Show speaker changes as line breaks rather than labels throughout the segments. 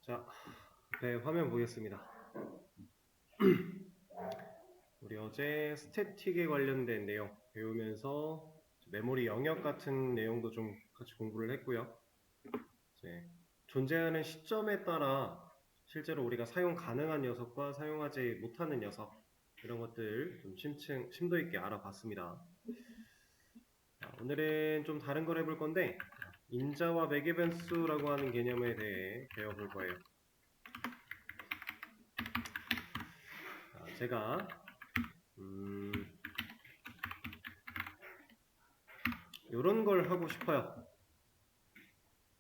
자, 네, 화면 보겠습니다. 우리 어제 스태틱에 관련된 내용 배우면서 메모리 영역 같은 내용도 좀 같이 공부를 했고요. 이제 존재하는 시점에 따라 실제로 우리가 사용 가능한 녀석과 사용하지 못하는 녀석 이런 것들 좀 심도 있게 알아봤습니다. 자, 오늘은 좀 다른 걸 해볼 건데 인자와 매개 변수라고 하는 개념에 대해 배워볼 거예요. 자, 제가 이런 걸 하고 싶어요.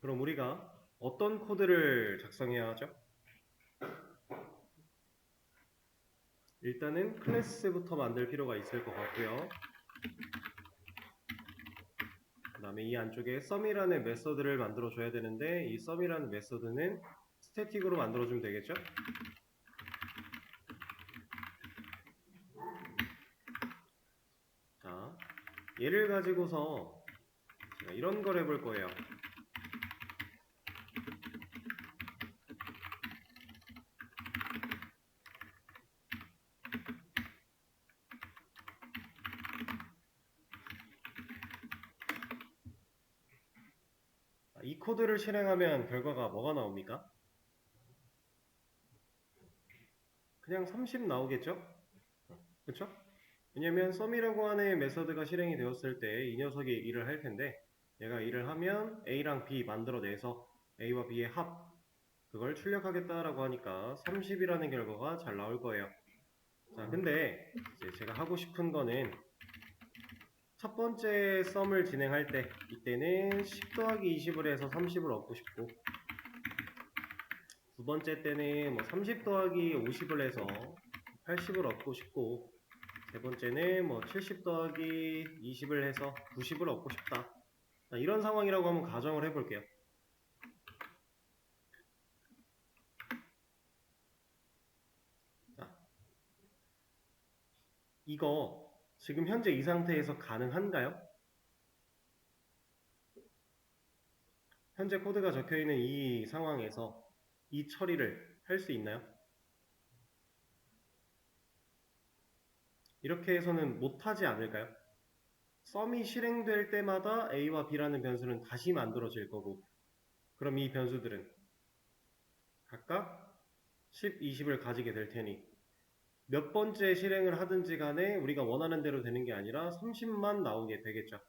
그럼 우리가 어떤 코드를 작성해야 하죠? 일단은 클래스부터 만들 필요가 있을 것 같고요. 그 다음에 이 안쪽에 sum이라는 메서드를 만들어 줘야 되는데 이 sum이라는 메서드는 스태틱으로 만들어 주면 되겠죠? 자, 얘를 가지고서 제가 이런 걸 해볼 거예요. 이 코드를 실행하면 결과가 뭐가 나옵니까? 그냥 30 나오겠죠? 그쵸? 왜냐면 sum이라고 하는 메서드가 실행이 되었을 때 이 녀석이 일을 할 텐데 얘가 일을 하면 A랑 B 만들어내서 A와 B의 합 그걸 출력하겠다라고 하니까 30이라는 결과가 잘 나올 거예요. 자, 근데 이제 제가 하고 싶은 거는 첫 번째 썸을 진행할 때 이때는 10 더하기 20을 해서 30을 얻고 싶고 두 번째 때는 뭐 30 더하기 50을 해서 80을 얻고 싶고 세 번째는 뭐 70 더하기 20을 해서 90을 얻고 싶다. 이런 상황이라고 한번 가정을 해볼게요. 자, 이거 지금 현재 이 상태에서 가능한가요? 현재 코드가 적혀있는 이 상황에서 이 처리를 할 수 있나요? 이렇게 해서는 못하지 않을까요? sum이 실행될 때마다 a와 b라는 변수는 다시 만들어질 거고 그럼 이 변수들은 각각 10, 20을 가지게 될 테니 몇 번째 실행을 하든지 간에 우리가 원하는 대로 되는 게 아니라 30만 나오게 되겠죠.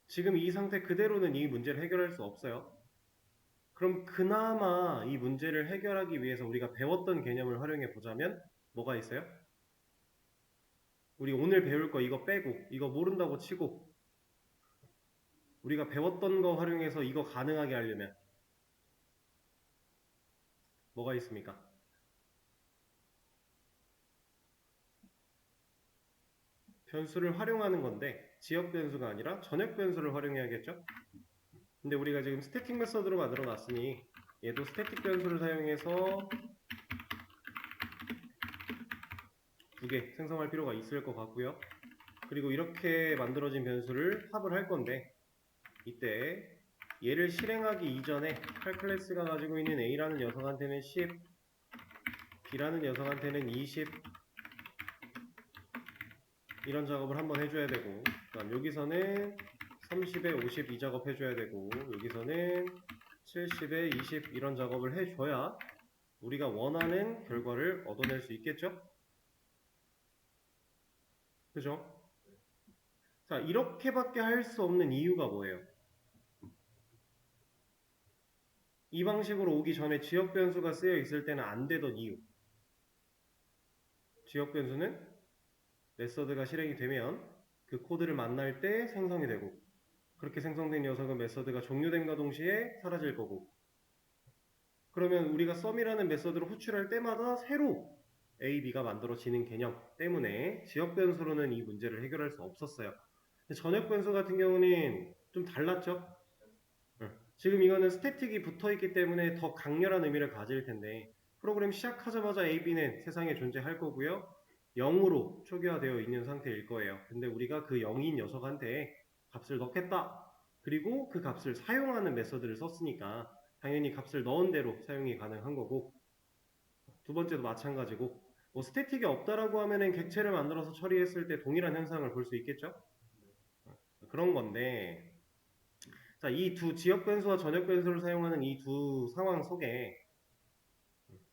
지금 이 상태 그대로는 이 문제를 해결할 수 없어요. 그럼 그나마 이 문제를 해결하기 위해서 우리가 배웠던 개념을 활용해 보자면 뭐가 있어요? 우리 오늘 배울 거 이거 빼고 이거 모른다고 치고 우리가 배웠던 거 활용해서 이거 가능하게 하려면 뭐가 있습니까? 변수를 활용하는 건데 지역 변수가 아니라 전역 변수를 활용해야겠죠? 근데 우리가 지금 스태틱 메서드로 만들어 놨으니 얘도 스태틱 변수를 사용해서 두 개 생성할 필요가 있을 것 같고요. 그리고 이렇게 만들어진 변수를 합을 할 건데 이때 얘를 실행하기 이전에 칼클래스가 가지고 있는 A라는 녀석한테는 10, B라는 녀석한테는 20 이런 작업을 한번 해줘야 되고 그 다음 여기서는 30에 50 이 작업 해줘야 되고 여기서는 70에 20 이런 작업을 해줘야 우리가 원하는 결과를 얻어낼 수 있겠죠? 그죠? 자, 이렇게밖에 할 수 없는 이유가 뭐예요? 이 방식으로 오기 전에 지역 변수가 쓰여 있을 때는 안 되던 이유. 지역 변수는 메서드가 실행이 되면 그 코드를 만날 때 생성이 되고 그렇게 생성된 녀석은 메서드가 종료됨과 동시에 사라질 거고 그러면 우리가 sum이라는 메서드를 호출할 때마다 새로 A, B가 만들어지는 개념 때문에 지역 변수로는 이 문제를 해결할 수 없었어요. 전역 변수 같은 경우는 좀 달랐죠? 지금 이거는 스태틱이 붙어있기 때문에 더 강렬한 의미를 가질 텐데 프로그램 시작하자마자 A, B는 세상에 존재할 거고요. 0으로 초기화되어 있는 상태일 거예요. 근데 우리가 그 0인 녀석한테 값을 넣겠다. 그리고 그 값을 사용하는 메서드를 썼으니까 당연히 값을 넣은 대로 사용이 가능한 거고, 두 번째도 마찬가지고, 뭐 스태틱이 없다라고 하면은 객체를 만들어서 처리했을 때 동일한 현상을 볼 수 있겠죠? 그런 건데, 자, 이 두 지역 변수와 전역 변수를 사용하는 이 두 상황 속에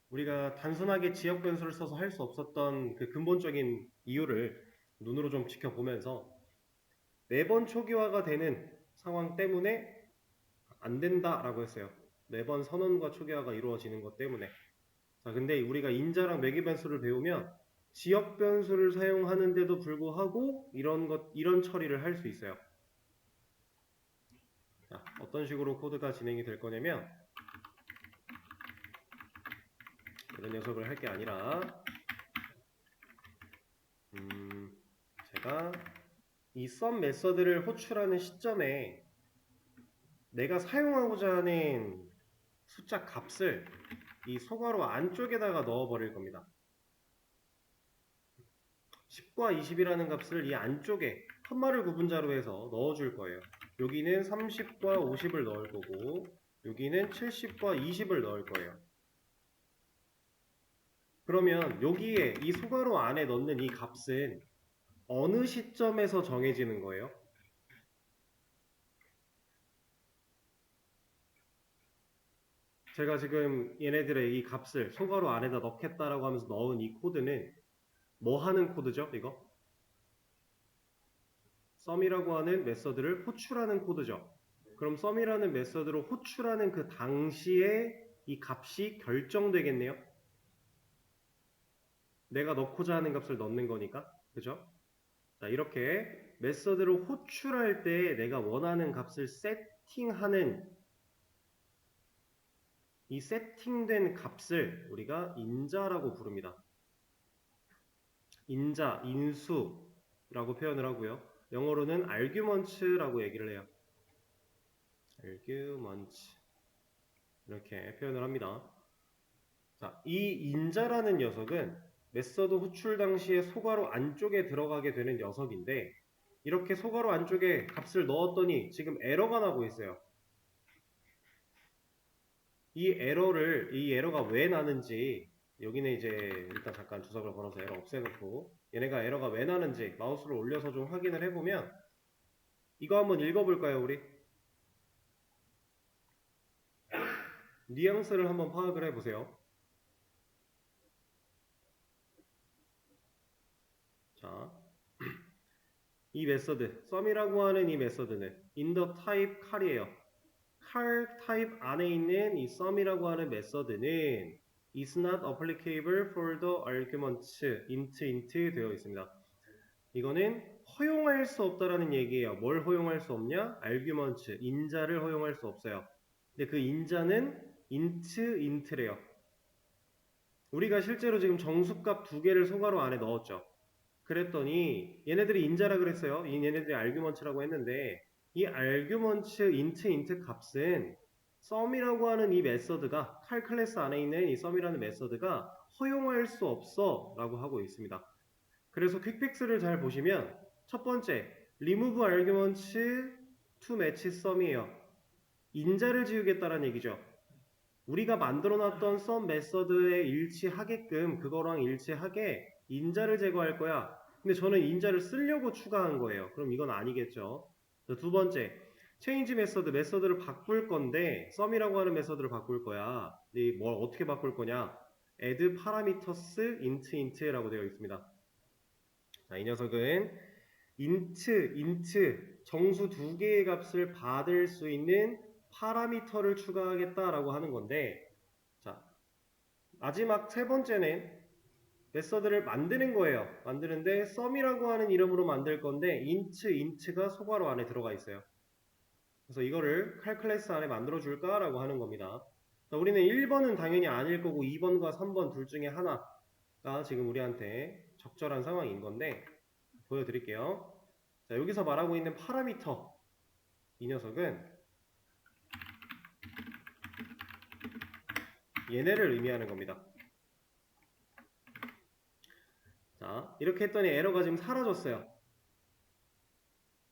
우리가 단순하게 지역 변수를 써서 할 수 없었던 그 근본적인 이유를 눈으로 좀 지켜보면서 매번 초기화가 되는 상황 때문에 안 된다라고 했어요. 매번 선언과 초기화가 이루어지는 것 때문에. 자, 근데 우리가 인자랑 매개 변수를 배우면 지역 변수를 사용하는데도 불구하고 이런 처리를 할 수 있어요. 자, 어떤 식으로 코드가 진행이 될 거냐면 이런 녀석을 할 게 아니라 제가 이 sum 메서드를 호출하는 시점에 내가 사용하고자 하는 숫자 값을 이 소괄호 안쪽에다가 넣어 버릴 겁니다. 10과 20이라는 값을 이 안쪽에 컴마를 구분자로 해서 넣어 줄 거예요. 여기는 30과 50을 넣을 거고 여기는 70과 20을 넣을 거예요. 그러면 여기에 이 소괄호 안에 넣는 이 값은 어느 시점에서 정해지는 거예요? 제가 지금 얘네들의 이 값을 소괄호 안에다 넣겠다라고 하면서 넣은 이 코드는 뭐 하는 코드죠? 이거? sum이라고 하는 메서드를 호출하는 코드죠. 그럼 sum이라는 메서드로 호출하는 그 당시에 이 값이 결정되겠네요. 내가 넣고자 하는 값을 넣는 거니까. 그죠? 자, 이렇게 메서드를 호출할 때 내가 원하는 값을 세팅하는 이 세팅된 값을 우리가 인자라고 부릅니다. 인자, 인수라고 표현을 하고요. 영어로는 arguments라고 얘기를 해요. arguments 이렇게 표현을 합니다. 자, 이 인자라는 녀석은 메서드 호출 당시에 소괄호 안쪽에 들어가게 되는 녀석인데 이렇게 소괄호 안쪽에 값을 넣었더니 지금 에러가 나고 있어요. 이 에러가 왜 나는지 여기는 이제 일단 잠깐 주석을 걸어서 에러 없애놓고 얘네가 에러가 왜 나는지 마우스를 올려서 좀 확인을 해보면 이거 한번 읽어볼까요 우리? 뉘앙스를 한번 파악을 해보세요. 자, 이 메서드 sum이라고 하는 이 메서드는 in the type car이에요. car 타입 안에 있는 이 sum이라고 하는 메서드는 is not applicable for the arguments int 되어 있습니다. 이거는 허용할 수 없다라는 얘기예요. 뭘 허용할 수 없냐? arguments 인자를 허용할 수 없어요. 근데 그 인자는 int래요. 우리가 실제로 지금 정수값 두 개를 소괄호 안에 넣었죠. 그랬더니 얘네들이 인자라 그랬어요. 얘네들이 arguments라고 했는데 이 arguments int 값은 sum이라고 하는 이 메서드가 cal 클래스 안에 있는 이 sum이라는 메서드가 허용할 수 없어 라고 하고 있습니다. 그래서 퀵픽스를 잘 보시면 첫 번째 remove arguments to match sum이에요. 인자를 지우겠다는 얘기죠. 우리가 만들어놨던 sum 메서드에 일치하게끔 그거랑 일치하게 인자를 제거할 거야. 근데 저는 인자를 쓰려고 추가한 거예요. 그럼 이건 아니겠죠. 두 번째, change 메서드를 바꿀 건데 sum이라고 하는 메서드를 바꿀 거야. 근데 뭘 어떻게 바꿀 거냐? add parameters int라고 되어 있습니다. 자, 이 녀석은 int 정수 두 개의 값을 받을 수 있는 파라미터를 추가하겠다라고 하는 건데, 자, 마지막 세 번째는 메서드를 만드는 거예요. 만드는데 sum이라고 하는 이름으로 만들 건데 int가 소괄호 안에 들어가 있어요. 그래서 이거를 cal 클래스 안에 만들어 줄까라고 하는 겁니다. 자, 우리는 1번은 당연히 아닐 거고 2번과 3번 둘 중에 하나가 지금 우리한테 적절한 상황인 건데 보여드릴게요. 자, 여기서 말하고 있는 파라미터 이 녀석은 얘네를 의미하는 겁니다. 자, 이렇게 했더니 에러가 지금 사라졌어요.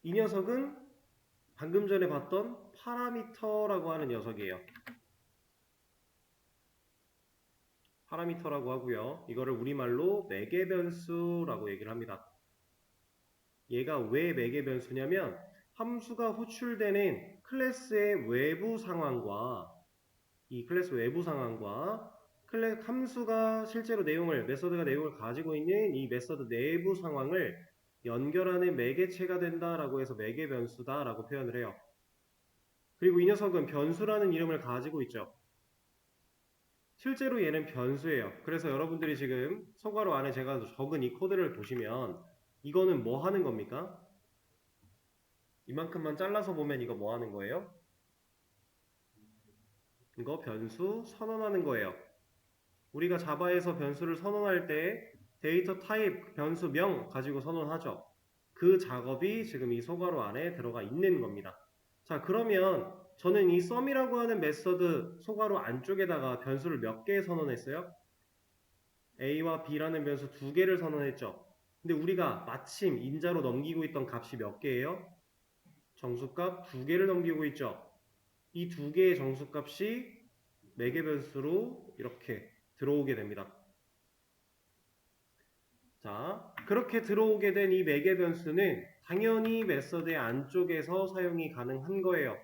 이 녀석은 방금 전에 봤던 파라미터라고 하는 녀석이에요. 파라미터라고 하고요. 이거를 우리말로 매개변수라고 얘기를 합니다. 얘가 왜 매개변수냐면 함수가 호출되는 클래스의 외부 상황과 이 클래스 외부 상황과 함수가 실제로 메서드가 내용을 가지고 있는 이 메서드 내부 상황을 연결하는 매개체가 된다라고 해서 매개변수다라고 표현을 해요. 그리고 이 녀석은 변수라는 이름을 가지고 있죠. 실제로 얘는 변수예요. 그래서 여러분들이 지금 소괄호 안에 제가 적은 이 코드를 보시면 이거는 뭐 하는 겁니까? 이만큼만 잘라서 보면 이거 뭐 하는 거예요? 이거 변수 선언하는 거예요. 우리가 자바에서 변수를 선언할 때 데이터 타입 변수명 가지고 선언하죠. 그 작업이 지금 이 소괄호 안에 들어가 있는 겁니다. 자, 그러면 저는 이 sum이라고 하는 메서드 소괄호 안쪽에다가 변수를 몇 개 선언했어요? a와 b라는 변수 두 개를 선언했죠. 근데 우리가 마침 인자로 넘기고 있던 값이 몇 개예요? 정수값 두 개를 넘기고 있죠. 이 두 개의 정수값이 매개 변수로 이렇게 들어오게 됩니다. 자, 그렇게 들어오게 된 이 매개 변수는 당연히 메서드의 안쪽에서 사용이 가능한 거예요.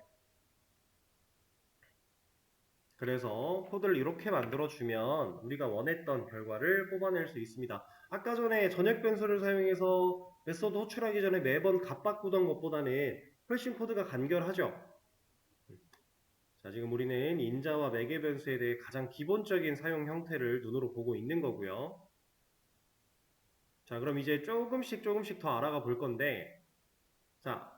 그래서 코드를 이렇게 만들어주면 우리가 원했던 결과를 뽑아낼 수 있습니다. 아까 전에 전역 변수를 사용해서 메서드 호출하기 전에 매번 값 바꾸던 것보다는 훨씬 코드가 간결하죠. 자, 지금 우리는 인자와 매개 변수에 대해 가장 기본적인 사용 형태를 눈으로 보고 있는 거고요. 자, 그럼 이제 조금씩 더 알아가 볼 건데, 자,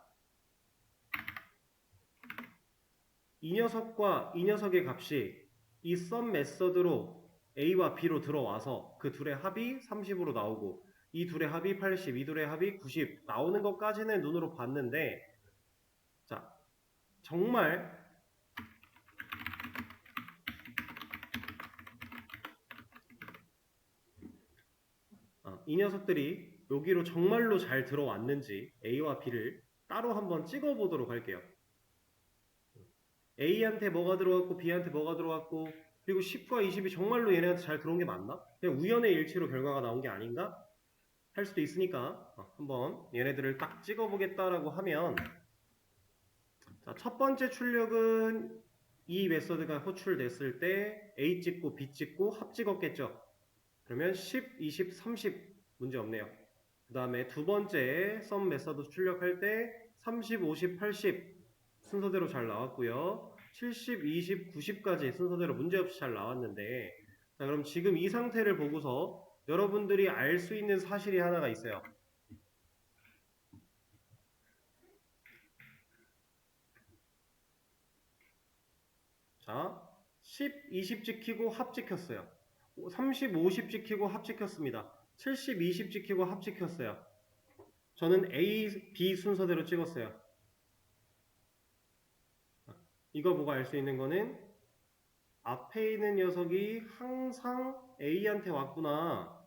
이 녀석과 이 녀석의 값이 이 sum 메서드로 a와 b로 들어와서 그 둘의 합이 30으로 나오고 이 둘의 합이 80, 이 둘의 합이 90 나오는 것까지는 눈으로 봤는데, 자, 정말 이 녀석들이 여기로 정말로 잘 들어왔는지 a와 b를 따로 한번 찍어 보도록 할게요. A한테 뭐가 들어갔고 B한테 뭐가 들어갔고 그리고 10과 20이 정말로 얘네한테 잘 들어온 게 맞나? 그냥 우연의 일치로 결과가 나온 게 아닌가? 할 수도 있으니까 한번 얘네들을 딱 찍어보겠다라고 하면 자, 첫 번째 출력은 이 메서드가 호출됐을 때 A 찍고 B 찍고 합 찍었겠죠. 그러면 10, 20, 30 문제 없네요. 그 다음에 두 번째 sum 메서드 출력할 때 30, 50, 80 순서대로 잘 나왔고요. 70, 20, 90까지 순서대로 문제없이 잘 나왔는데 자, 그럼 지금 이 상태를 보고서 여러분들이 알 수 있는 사실이 하나가 있어요. 자, 10, 20 찍히고 합 찍혔어요. 30, 50 찍히고 합 찍혔습니다. 70, 20 찍히고 합 찍혔어요. 저는 A, B 순서대로 찍었어요. 이거 보고 알 수 있는 거는 앞에 있는 녀석이 항상 A한테 왔구나.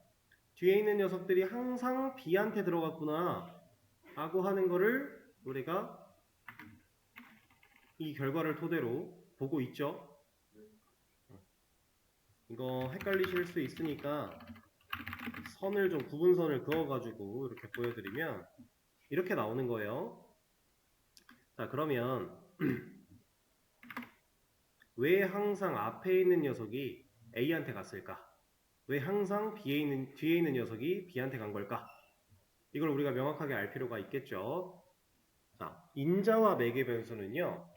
뒤에 있는 녀석들이 항상 B한테 들어갔구나. 라고 하는 거를 우리가 이 결과를 토대로 보고 있죠. 이거 헷갈리실 수 있으니까 선을 좀 구분선을 그어가지고 이렇게 보여드리면 이렇게 나오는 거예요. 자, 그러면 왜 항상 앞에 있는 녀석이 A한테 갔을까? 왜 항상 뒤에 있는 녀석이 B한테 간 걸까? 이걸 우리가 명확하게 알 필요가 있겠죠. 자, 인자와 매개 변수는요.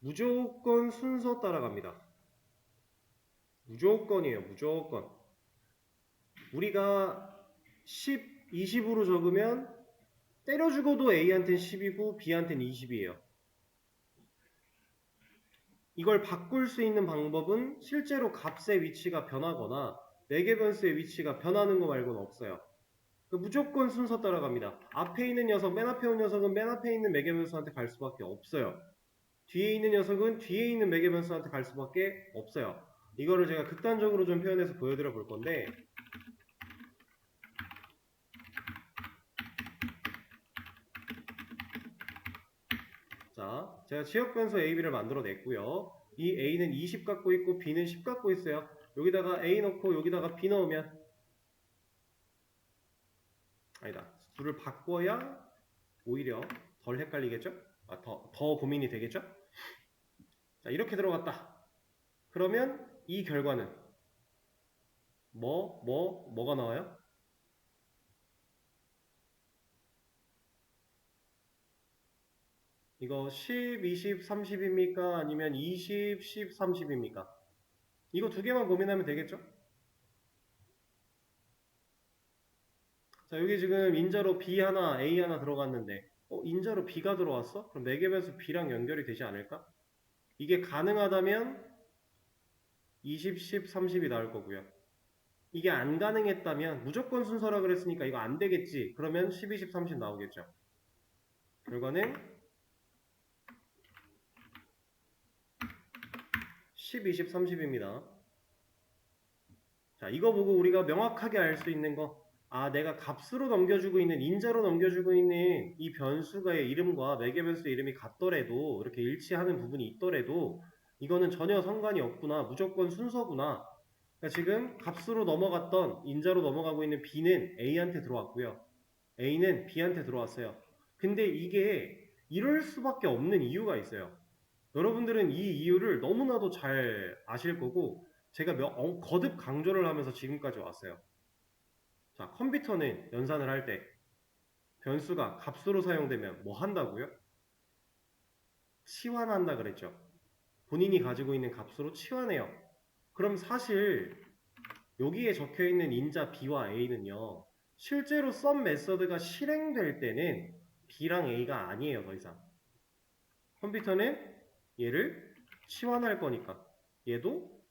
무조건 순서 따라갑니다. 무조건이에요. 무조건. 우리가 10, 20으로 적으면 때려 죽어도 A한테는 10이고 B한테는 20이에요. 이걸 바꿀 수 있는 방법은 실제로 값의 위치가 변하거나 매개 변수의 위치가 변하는 거 말고는 없어요. 무조건 순서 따라갑니다. 앞에 있는 녀석, 맨 앞에 온 녀석은 맨 앞에 있는 매개 변수한테 갈 수밖에 없어요. 뒤에 있는 녀석은 뒤에 있는 매개 변수한테 갈 수밖에 없어요. 이거를 제가 극단적으로 좀 표현해서 보여드려 볼 건데 자, 제가 지역 변수 A, B를 만들어 냈고요. 이 A는 20 갖고 있고 B는 10 갖고 있어요. 여기다가 A 넣고 여기다가 B 넣으면 아니다. 둘을 바꿔야 오히려 덜 헷갈리겠죠? 더 고민이 되겠죠? 자, 이렇게 들어갔다. 그러면 이 결과는 뭐가 나와요? 이거 10, 20, 30입니까? 아니면 20, 10, 30입니까? 이거 두 개만 고민하면 되겠죠? 자, 여기 지금 인자로 B 하나, A 하나 들어갔는데 인자로 B가 들어왔어? 그럼 4개 변수 B랑 연결이 되지 않을까? 이게 가능하다면 20, 10, 30이 나올 거고요. 이게 안 가능했다면 무조건 순서라 그랬으니까 이거 안 되겠지. 그러면 10, 20, 30 나오겠죠. 결과는 10, 20, 30입니다. 자, 이거 보고 우리가 명확하게 알 수 있는 거, 내가 값으로 넘겨주고 있는, 인자로 넘겨주고 있는 이 변수가의 이름과 매개 변수의 이름이 같더라도, 이렇게 일치하는 부분이 있더라도, 이거는 전혀 상관이 없구나, 무조건 순서구나. 그러니까 지금 값으로 넘어갔던, 인자로 넘어가고 있는 B는 A한테 들어왔고요. A는 B한테 들어왔어요. 근데 이게 이럴 수밖에 없는 이유가 있어요. 여러분들은 이 이유를 너무나도 잘 아실 거고 제가 거듭 강조를 하면서 지금까지 왔어요. 자, 컴퓨터는 연산을 할 때 변수가 값으로 사용되면 뭐 한다고요? 치환한다 그랬죠. 본인이 가지고 있는 값으로 치환해요. 그럼 사실 여기에 적혀있는 인자 B와 A는요. 실제로 썸 메서드가 실행될 때는 B랑 A가 아니에요. 더 이상. 컴퓨터는 얘를 치환할 거니까 얘도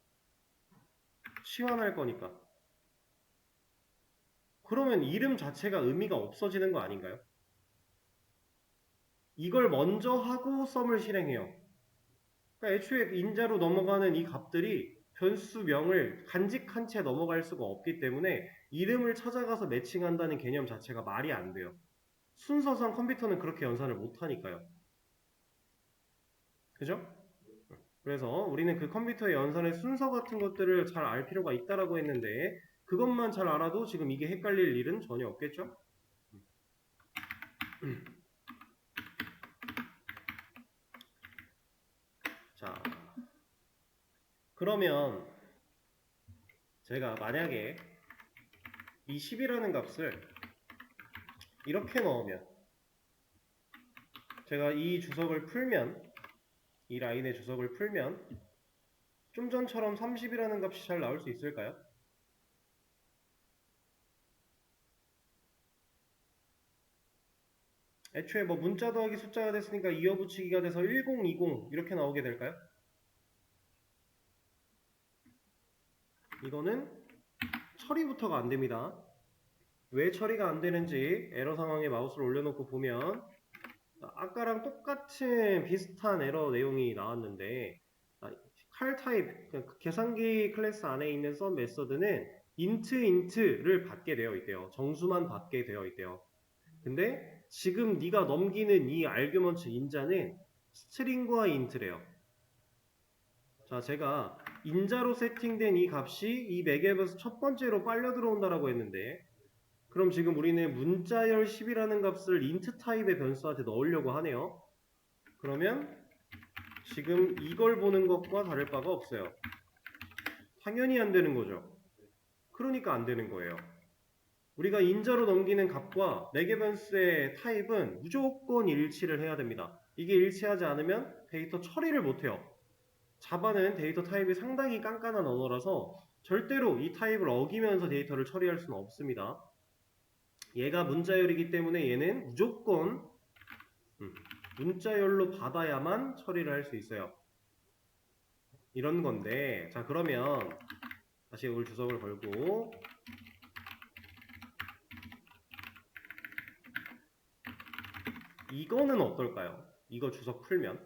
치환할 거니까 그러면 이름 자체가 의미가 없어지는 거 아닌가요? 이걸 먼저 하고 썸을 실행해요. 그러니까 애초에 인자로 넘어가는 이 값들이 변수명을 간직한 채 넘어갈 수가 없기 때문에 이름을 찾아가서 매칭한다는 개념 자체가 말이 안 돼요. 순서상 컴퓨터는 그렇게 연산을 못하니까요. 그죠? 그래서 우리는 그 컴퓨터의 연산의 순서 같은 것들을 잘 알 필요가 있다라고 했는데 그것만 잘 알아도 지금 이게 헷갈릴 일은 전혀 없겠죠? 자, 그러면 제가 만약에 이 10이라는 값을 이렇게 넣으면 제가 이 주석을 풀면 이 라인의 주석을 풀면 좀 전처럼 30이라는 값이 잘 나올 수 있을까요? 애초에 뭐 문자 더하기 숫자가 됐으니까 이어붙이기가 돼서 1020 이렇게 나오게 될까요? 이거는 처리부터가 안 됩니다. 왜 처리가 안 되는지 에러 상황에 마우스를 올려놓고 보면 아까랑 똑같은 비슷한 에러 내용이 나왔는데 칼 타입, 그러니까 계산기 클래스 안에 있는 썸 메서드는 int를 받게 되어 있대요. 정수만 받게 되어 있대요. 근데 지금 네가 넘기는 이 아규먼트 인자는 스트링과 int래요. 자, 제가 인자로 세팅된 이 값이 이 매개에서 첫 번째로 빨려 들어온다라고 했는데 그럼 지금 우리는 문자열 10이라는 값을 int 타입의 변수한테 넣으려고 하네요. 그러면 지금 이걸 보는 것과 다를 바가 없어요. 당연히 안 되는 거죠. 그러니까 안 되는 거예요. 우리가 인자로 넘기는 값과 매개 변수의 타입은 무조건 일치를 해야 됩니다. 이게 일치하지 않으면 데이터 처리를 못해요. 자바는 데이터 타입이 상당히 깐깐한 언어라서 절대로 이 타입을 어기면서 데이터를 처리할 수는 없습니다. 얘가 문자열이기 때문에 얘는 무조건 문자열로 받아야만 처리를 할 수 있어요. 이런 건데 자 그러면 다시 이걸 주석을 걸고 이거는 어떨까요? 이거 주석 풀면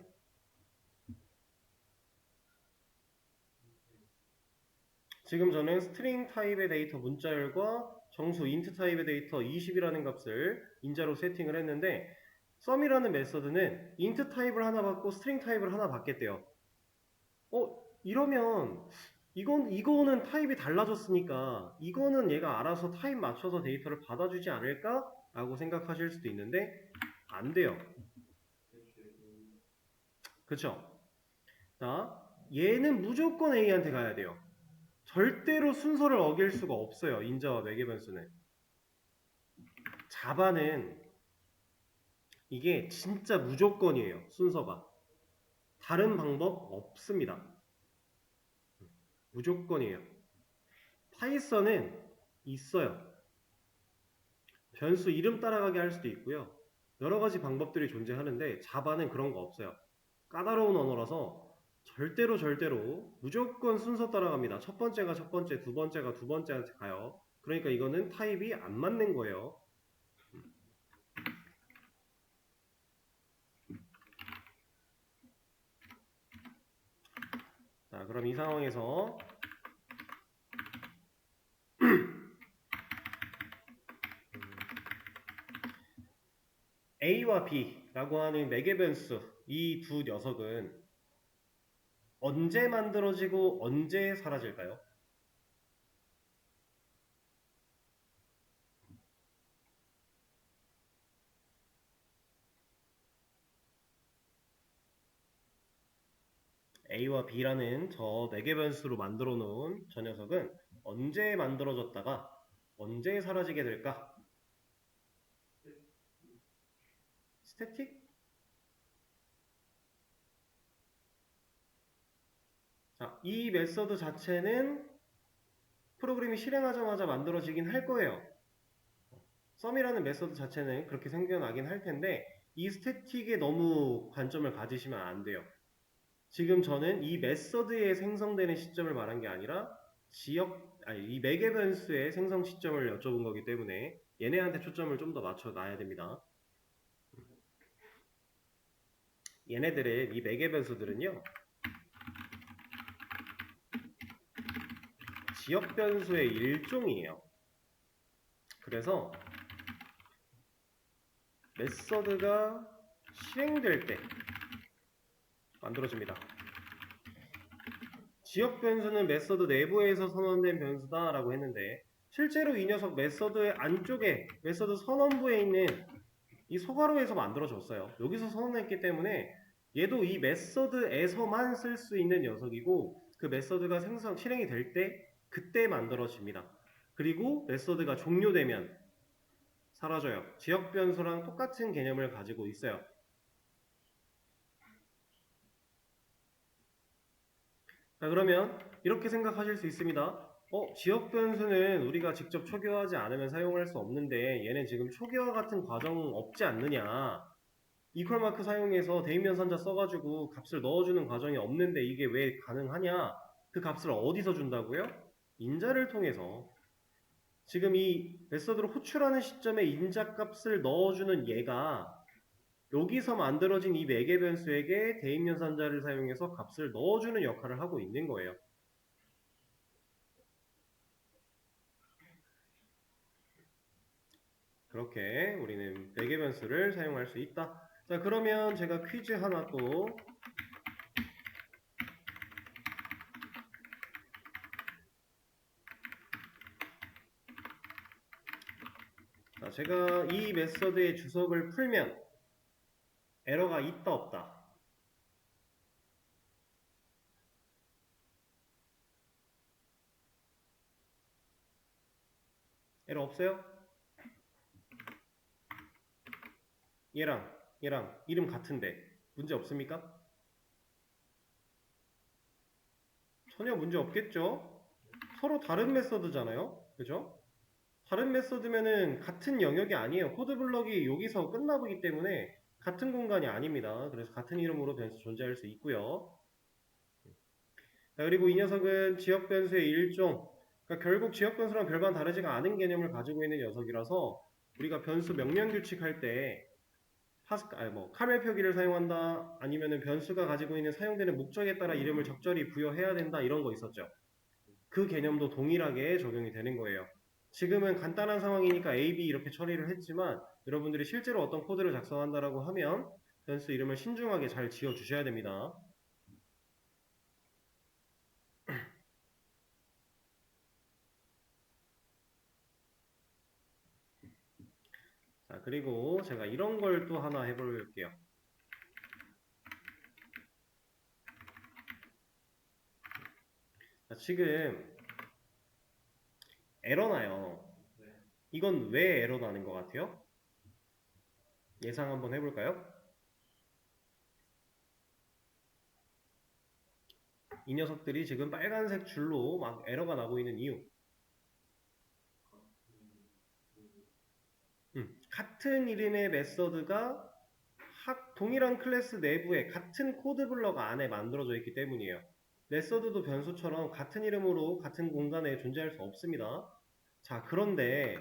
지금 저는 스트링 타입의 데이터 문자열과 정수 int 타입의 데이터 20이라는 값을 인자로 세팅을 했는데 썸이라는 메서드는 int 타입을 하나 받고 스트링 타입을 하나 받겠대요. 이러면 이거는 타입이 달라졌으니까 이거는 얘가 알아서 타입 맞춰서 데이터를 받아주지 않을까? 라고 생각하실 수도 있는데 안 돼요. 그쵸? 자, 얘는 무조건 A한테 가야 돼요. 절대로 순서를 어길 수가 없어요. 인자와 매개 변수는. 자바는 이게 진짜 무조건이에요. 순서가. 다른 방법 없습니다. 무조건이에요. 파이썬은 있어요. 변수 이름 따라가게 할 수도 있고요. 여러 가지 방법들이 존재하는데 자바는 그런 거 없어요. 까다로운 언어라서 절대로 무조건 순서 따라갑니다. 첫 번째가 첫 번째, 두 번째가 두 번째한테 가요. 그러니까 이거는 타입이 안 맞는 거예요. 자, 그럼 이 상황에서 A와 B라고 하는 매개 변수 이 두 녀석은 언제 만들어지고 언제 사라질까요? A와 B라는 저 매개 변수로 만들어 놓은 저 녀석은 언제 만들어졌다가 언제 사라지게 될까? 스태틱? 자, 이 메서드 자체는 프로그램이 실행하자마자 만들어지긴 할 거예요. 썸이라는 메서드 자체는 그렇게 생겨나긴 할 텐데 이 스태틱에 너무 관점을 가지시면 안 돼요. 지금 저는 이 메서드에 생성되는 시점을 말한 게 아니라 이 매개 변수의 생성 시점을 여쭤본 거기 때문에 얘네한테 초점을 좀 더 맞춰 놔야 됩니다. 얘네들은 이 매개 변수들은요. 지역 변수의 일종이에요. 그래서 메서드가 실행될 때 만들어집니다. 지역 변수는 메서드 내부에서 선언된 변수다 라고 했는데 실제로 이 녀석 메서드의 안쪽에 메서드 선언부에 있는 이 소괄호에서 만들어졌어요. 여기서 선언했기 때문에 얘도 이 메서드에서만 쓸 수 있는 녀석이고 그 메서드가 실행이 될 때 그때 만들어집니다. 그리고 메서드가 종료되면 사라져요. 지역 변수랑 똑같은 개념을 가지고 있어요. 자, 그러면 이렇게 생각하실 수 있습니다. 지역 변수는 우리가 직접 초기화하지 않으면 사용할 수 없는데 얘는 지금 초기화 같은 과정 없지 않느냐. 이퀄 마크 사용해서 대입연산자 써가지고 값을 넣어주는 과정이 없는데 이게 왜 가능하냐? 그 값을 어디서 준다고요? 인자를 통해서. 지금 이 메서드를 호출하는 시점에 인자 값을 넣어주는 얘가 여기서 만들어진 이 매개 변수에게 대입연산자를 사용해서 값을 넣어주는 역할을 하고 있는 거예요. 그렇게 우리는 매개 변수를 사용할 수 있다. 자, 그러면 제가 퀴즈 하나 또 자, 제가 이 메서드의 주석을 풀면 에러가 있다 없다. 에러 없어요? 얘랑 이름 같은데 문제 없습니까? 전혀 문제 없겠죠? 서로 다른 메서드잖아요? 그죠? 다른 메서드면은 같은 영역이 아니에요. 코드 블럭이 여기서 끝나보기 때문에 같은 공간이 아닙니다. 그래서 같은 이름으로 변수 존재할 수 있고요. 자, 그리고 이 녀석은 지역 변수의 일종, 그러니까 결국 지역 변수랑 별반 다르지가 않은 개념을 가지고 있는 녀석이라서 우리가 변수 명령 규칙할 때 카멜 표기를 사용한다 아니면은 변수가 가지고 있는 사용되는 목적에 따라 이름을 적절히 부여해야 된다 이런 거 있었죠. 그 개념도 동일하게 적용이 되는 거예요. 지금은 간단한 상황이니까 A, B 이렇게 처리를 했지만 여러분들이 실제로 어떤 코드를 작성한다라고 하면 변수 이름을 신중하게 잘 지어 주셔야 됩니다. 자, 그리고 제가 이런 걸 또 하나 해볼게요. 자, 지금 에러 나요. 이건 왜 에러 나는 것 같아요? 예상 한번 해볼까요? 이 녀석들이 지금 빨간색 줄로 막 에러가 나고 있는 이유. 같은 이름의 메서드가 동일한 클래스 내부에 같은 코드 블럭 안에 만들어져 있기 때문이에요. 메서드도 변수처럼 같은 이름으로 같은 공간에 존재할 수 없습니다. 자, 그런데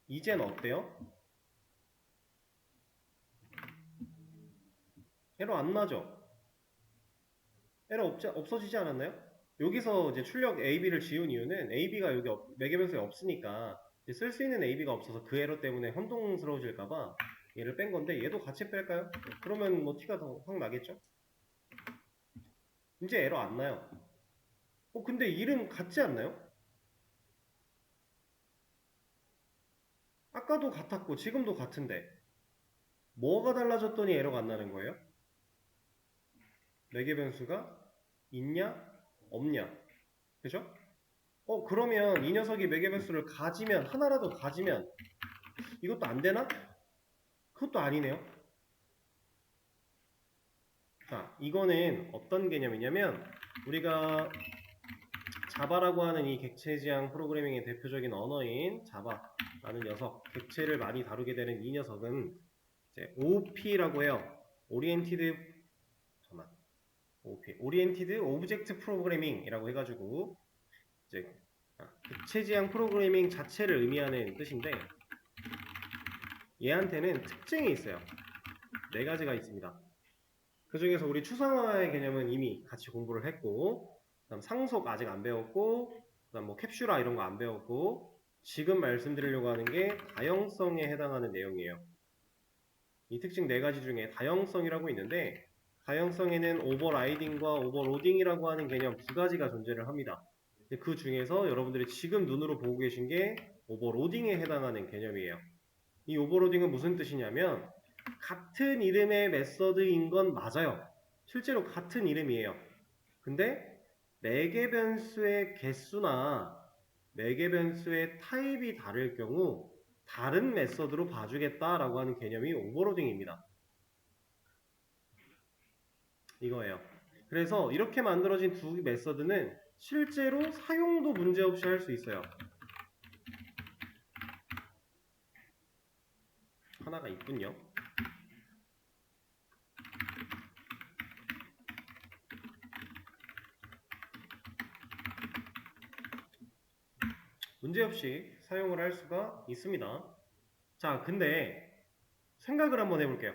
이젠 어때요? 에러 안 나죠? 에러 없어지지 않았나요? 여기서 이제 출력 AB를 지운 이유는 AB가 여기 매개변수에 없으니까 쓸 수 있는 AB가 없어서 그 에러 때문에 혼동스러워질까봐 얘를 뺀 건데 얘도 같이 뺄까요? 그러면 뭐 티가 더 확 나겠죠? 이제 에러 안 나요. 근데 이름 같지 않나요? 아까도 같았고 지금도 같은데 뭐가 달라졌더니 에러가 안 나는 거예요? 매개변수가 있냐? 없냐? 그죠? 그러면 이 녀석이 매개변수를 가지면 하나라도 가지면 이것도 안 되나? 그것도 아니네요. 자, 이거는 어떤 개념이냐면 우리가 자바라고 하는 이 객체지향 프로그래밍의 대표적인 언어인 자바라는 녀석, 객체를 많이 다루게 되는 이 녀석은 이제 OOP라고 해요. 오리엔티드 오브젝트 프로그래밍이라고 해가지고 이제 객체지향 프로그래밍 자체를 의미하는 뜻인데 얘한테는 특징이 있어요. 네 가지가 있습니다. 그 중에서 우리 추상화의 개념은 이미 같이 공부를 했고, 그다음 상속 아직 안 배웠고, 그다음 뭐 캡슐화 이런 거 안 배웠고, 지금 말씀드리려고 하는 게 다형성에 해당하는 내용이에요. 이 특징 네 가지 중에 다형성이라고 있는데, 다형성에는 오버라이딩과 오버로딩이라고 하는 개념 두 가지가 존재를 합니다. 그 중에서 여러분들이 지금 눈으로 보고 계신 게 오버로딩에 해당하는 개념이에요. 이 오버로딩은 무슨 뜻이냐면 같은 이름의 메서드인 건 맞아요. 실제로 같은 이름이에요. 근데 매개 변수의 개수나 매개 변수의 타입이 다를 경우 다른 메서드로 봐주겠다라고 하는 개념이 오버로딩입니다. 이거예요. 그래서 이렇게 만들어진 두 메서드는 실제로 사용도 문제없이 할 수 있어요. 하나가 있군요. 문제없이 사용을 할 수가 있습니다. 자, 근데 생각을 한번 해볼게요.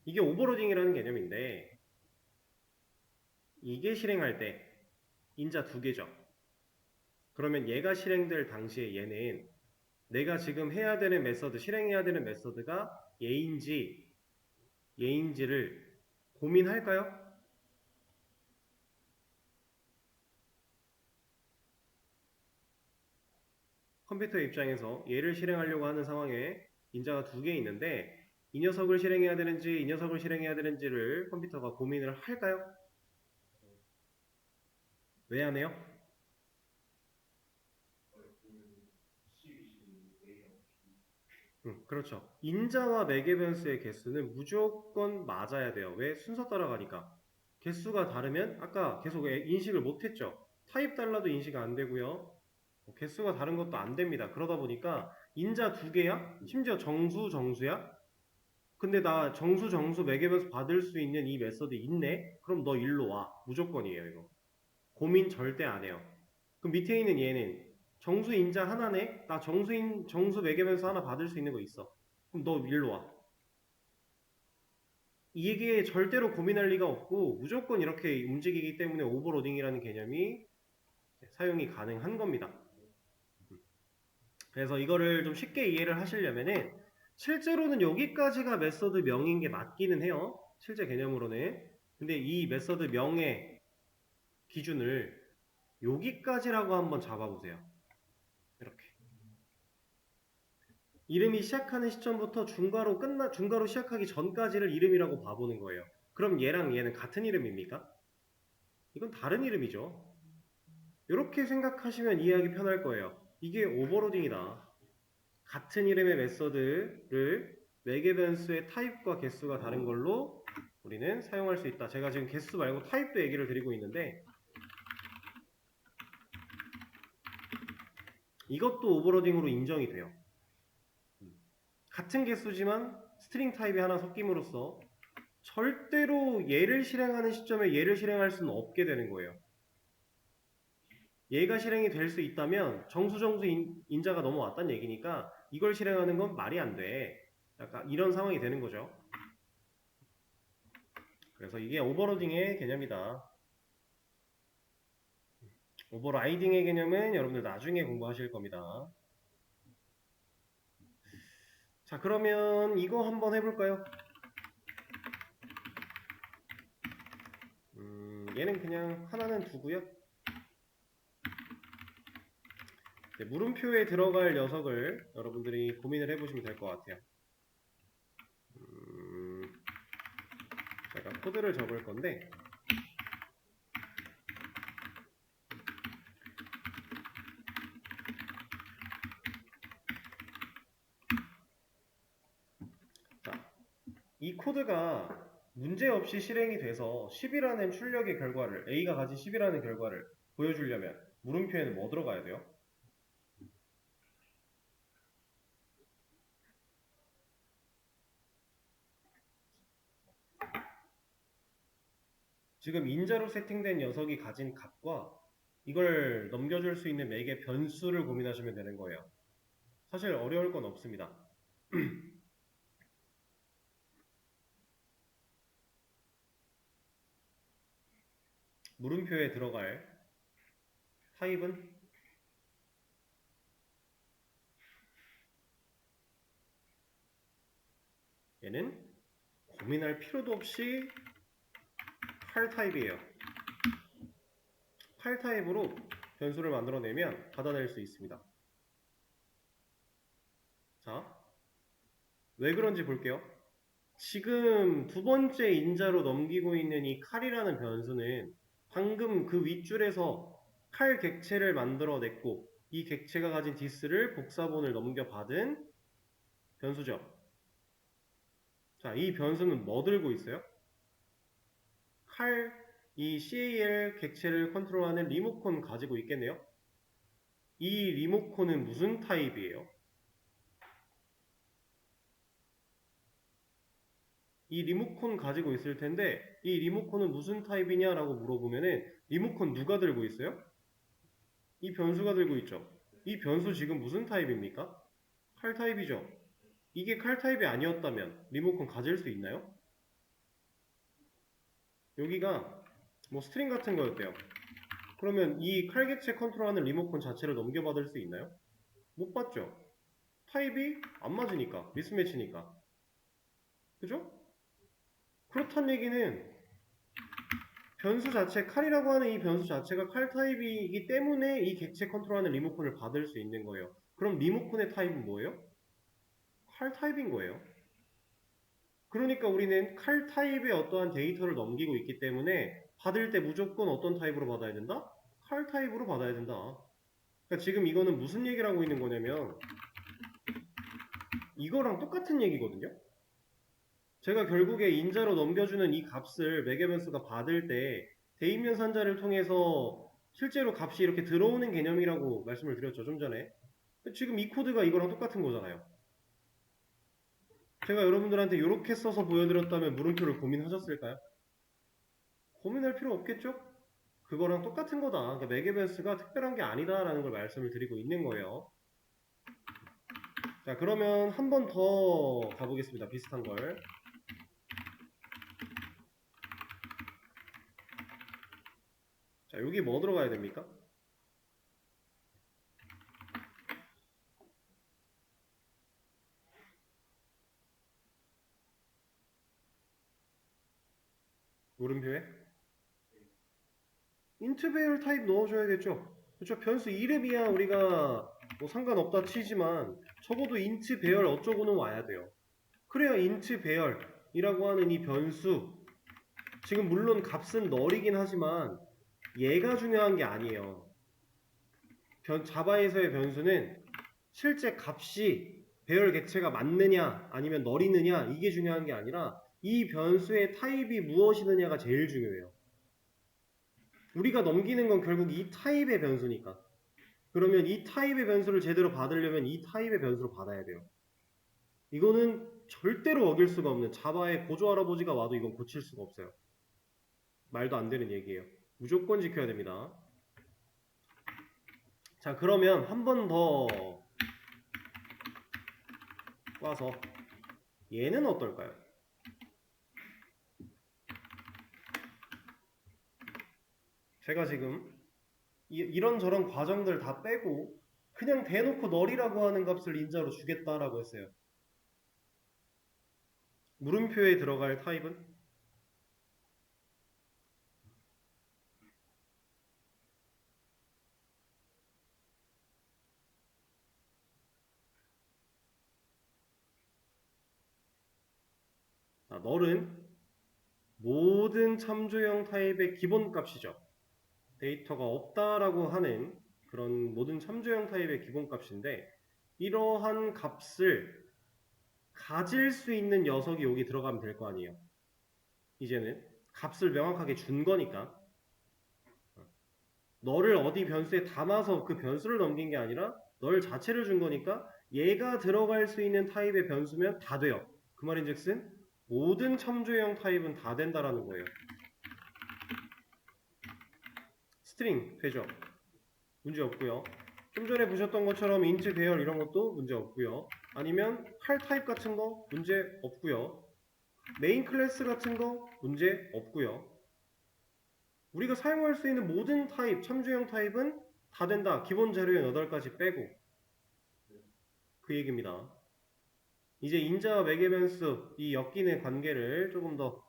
이게 오버로딩이라는 개념인데 이게 실행할 때 인자 두 개죠. 그러면 얘가 실행될 당시에 얘는 내가 지금 해야 되는 메서드, 실행해야 되는 메서드가 얘인지를 고민할까요? 컴퓨터 입장에서 얘를 실행하려고 하는 상황에 인자가 두 개 있는데 이 녀석을 실행해야 되는지 이 녀석을 실행해야 되는지를 컴퓨터가 고민을 할까요? 왜 안 해요? 그렇죠. 인자와 매개변수의 개수는 무조건 맞아야 돼요. 왜? 순서 따라가니까. 개수가 다르면 아까 계속 인식을 못했죠. 타입 달라도 인식 안 되고요. 개수가 다른 것도 안 됩니다. 그러다 보니까 인자 두 개야? 심지어 정수 정수야? 근데 나 정수 정수 매개변수 받을 수 있는 이 메서드 있네? 그럼 너 일로 와. 무조건이에요 이거. 고민 절대 안 해요. 그럼 밑에 있는 얘는 정수 인자 하나네? 나 정수 매개변수 하나 받을 수 있는 거 있어. 그럼 너 일로 와. 이게 절대로 고민할 리가 없고 무조건 이렇게 움직이기 때문에 오버로딩이라는 개념이 사용이 가능한 겁니다. 그래서 이거를 좀 쉽게 이해를 하시려면은 실제로는 여기까지가 메서드 명인 게 맞기는 해요. 실제 개념으로는. 근데 이 메서드 명의 기준을 여기까지라고 한번 잡아보세요. 이렇게. 이름이 시작하는 시점부터 중괄호 시작하기 전까지를 이름이라고 봐보는 거예요. 그럼 얘랑 얘는 같은 이름입니까? 이건 다른 이름이죠. 이렇게 생각하시면 이해하기 편할 거예요. 이게 오버로딩이다. 같은 이름의 메서드를 매개 변수의 타입과 개수가 다른 걸로 우리는 사용할 수 있다. 제가 지금 개수 말고 타입도 얘기를 드리고 있는데 이것도 오버로딩으로 인정이 돼요. 같은 개수지만 스트링 타입이 하나 섞임으로써 절대로 얘를 실행하는 시점에 얘를 실행할 수는 없게 되는 거예요. 얘가 실행이 될 수 있다면 정수 인자가 넘어왔다는 얘기니까 이걸 실행하는 건 말이 안 돼. 약간 이런 상황이 되는 거죠. 그래서 이게 오버로딩의 개념이다. 오버라이딩의 개념은 여러분들 나중에 공부하실 겁니다. 자, 그러면 이거 한번 해볼까요? 얘는 그냥 하나는 두고요. 네, 물음표에 들어갈 녀석을 여러분들이 고민을 해보시면 될 것 같아요. 제가 코드를 적을 건데 자, 이 코드가 문제없이 실행이 돼서 10이라는 출력의 결과를 A가 가진 10이라는 결과를 보여주려면 물음표에는 뭐 들어가야 돼요? 지금 인자로 세팅된 녀석이 가진 값과 이걸 넘겨줄 수 있는 매개 변수를 고민하시면 되는 거예요. 사실 어려울 건 없습니다. 물음표에 들어갈 타입은 얘는 고민할 필요도 없이 칼 타입이에요. 칼 타입으로 변수를 만들어내면 받아낼 수 있습니다. 자, 왜 그런지 볼게요. 지금 두 번째 인자로 넘기고 있는 이 칼이라는 변수는 방금 그 윗줄에서 칼 객체를 만들어냈고 이 객체가 가진 디스를 복사본을 넘겨받은 변수죠. 자, 이 변수는 뭐 들고 있어요? 이 CAL 객체를 컨트롤하는 리모컨 가지고 있겠네요. 이 리모컨은 무슨 타입이에요? 이 리모컨 가지고 있을 텐데 이 리모컨은 무슨 타입이냐라고 물어보면은 리모컨 누가 들고 있어요? 이 변수가 들고 있죠. 이 변수 지금 무슨 타입입니까? 칼 타입이죠. 이게 칼 타입이 아니었다면 리모컨 가질 수 있나요? 여기가 뭐 스트링 같은 거였대요. 그러면 이 칼 객체 컨트롤하는 리모컨 자체를 넘겨받을 수 있나요? 못 받죠. 타입이 안 맞으니까, 미스매치니까. 그죠? 그렇다는 얘기는 변수 자체, 칼이라고 하는 이 변수 자체가 칼 타입이기 때문에 이 객체 컨트롤하는 리모컨을 받을 수 있는 거예요. 그럼 리모컨의 타입은 뭐예요? 칼 타입인 거예요. 그러니까 우리는 칼 타입의 어떠한 데이터를 넘기고 있기 때문에 받을 때 무조건 어떤 타입으로 받아야 된다? 칼 타입으로 받아야 된다. 그러니까 지금 이거는 무슨 얘기를 하고 있는 거냐면 이거랑 똑같은 얘기거든요. 제가 결국에 인자로 넘겨주는 이 값을 매개변수가 받을 때 대입면 산자를 통해서 실제로 값이 이렇게 들어오는 개념이라고 말씀을 드렸죠, 좀 전에. 지금 이 코드가 이거랑 똑같은 거잖아요. 제가 여러분들한테 이렇게 써서 보여드렸다면 물음표를 고민하셨을까요? 고민할 필요 없겠죠? 그거랑 똑같은 거다. 그러니까 매개변수가 특별한 게 아니다라는 걸 말씀을 드리고 있는 거예요. 자, 그러면 한 번 더 가보겠습니다. 비슷한 걸. 자, 여기 뭐 들어가야 됩니까? 물음표에? 인트 배열 타입 넣어줘야겠죠. 그렇죠. 변수 이름이야 우리가 뭐 상관없다 치지만 적어도 인트 배열 어쩌고는 와야 돼요. 그래야 인트 배열이라고 하는 이 변수, 지금 물론 값은 널이긴 하지만 얘가 중요한 게 아니에요. 자바에서의 변수는 실제 값이 배열 객체가 맞느냐 아니면 널이느냐 이게 중요한 게 아니라 이 변수의 타입이 무엇이느냐가 제일 중요해요. 우리가 넘기는 건 결국 이 타입의 변수니까. 그러면 이 타입의 변수를 제대로 받으려면 이 타입의 변수로 받아야 돼요. 이거는 절대로 어길 수가 없는, 자바의 고조 할아버지가 와도 이건 고칠 수가 없어요. 말도 안 되는 얘기예요. 무조건 지켜야 됩니다. 자, 그러면 한 번 더 와서 얘는 어떨까요? 제가 지금 이런저런 과정들 다 빼고 그냥 대놓고 널이라고 하는 값을 인자로 주겠다라고 했어요. 물음표에 들어갈 타입은? 널은 모든 참조형 타입의 기본값이죠. 데이터가 없다라고 하는 그런 모든 참조형 타입의 기본값인데, 이러한 값을 가질 수 있는 녀석이 여기 들어가면 될 거 아니에요. 이제는 값을 명확하게 준 거니까 너를 어디 변수에 담아서 그 변수를 넘긴 게 아니라 널 자체를 준 거니까 얘가 들어갈 수 있는 타입의 변수면 다 돼요. 그 말인즉슨 모든 참조형 타입은 다 된다라는 거예요. 스트링 되죠? 문제 없고요. 좀 전에 보셨던 것처럼 인트 배열 이런 것도 문제 없고요. 아니면 팔 타입 같은 거 문제 없고요. 메인 클래스 같은 거 문제 없고요. 우리가 사용할 수 있는 모든 타입, 참조형 타입은 다 된다. 기본 자료형 8가지 빼고. 그 얘기입니다. 이제 인자와 매개변수, 이 엮이는 관계를 조금 더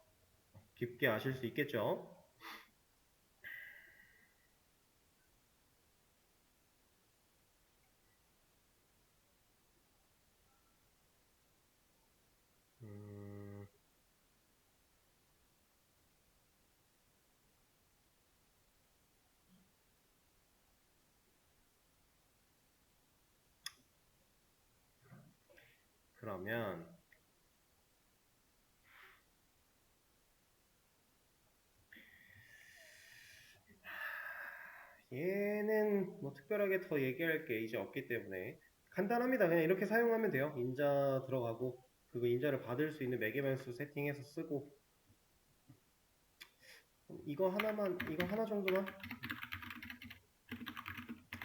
깊게 아실 수 있겠죠? 그러면 얘는 뭐 특별하게 더 얘기할 게 이제 없기 때문에 간단합니다. 그냥 이렇게 사용하면 돼요. 인자 들어가고 그거 인자를 받을 수 있는 매개변수 세팅해서 쓰고, 이거 하나 정도만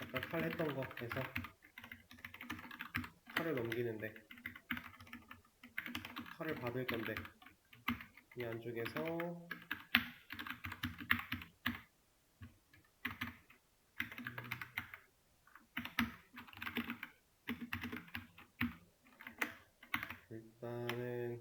아까 칼 했던 거 해서 칼을 넘기는데 칼을 받을 건데 이 안쪽에서 일단은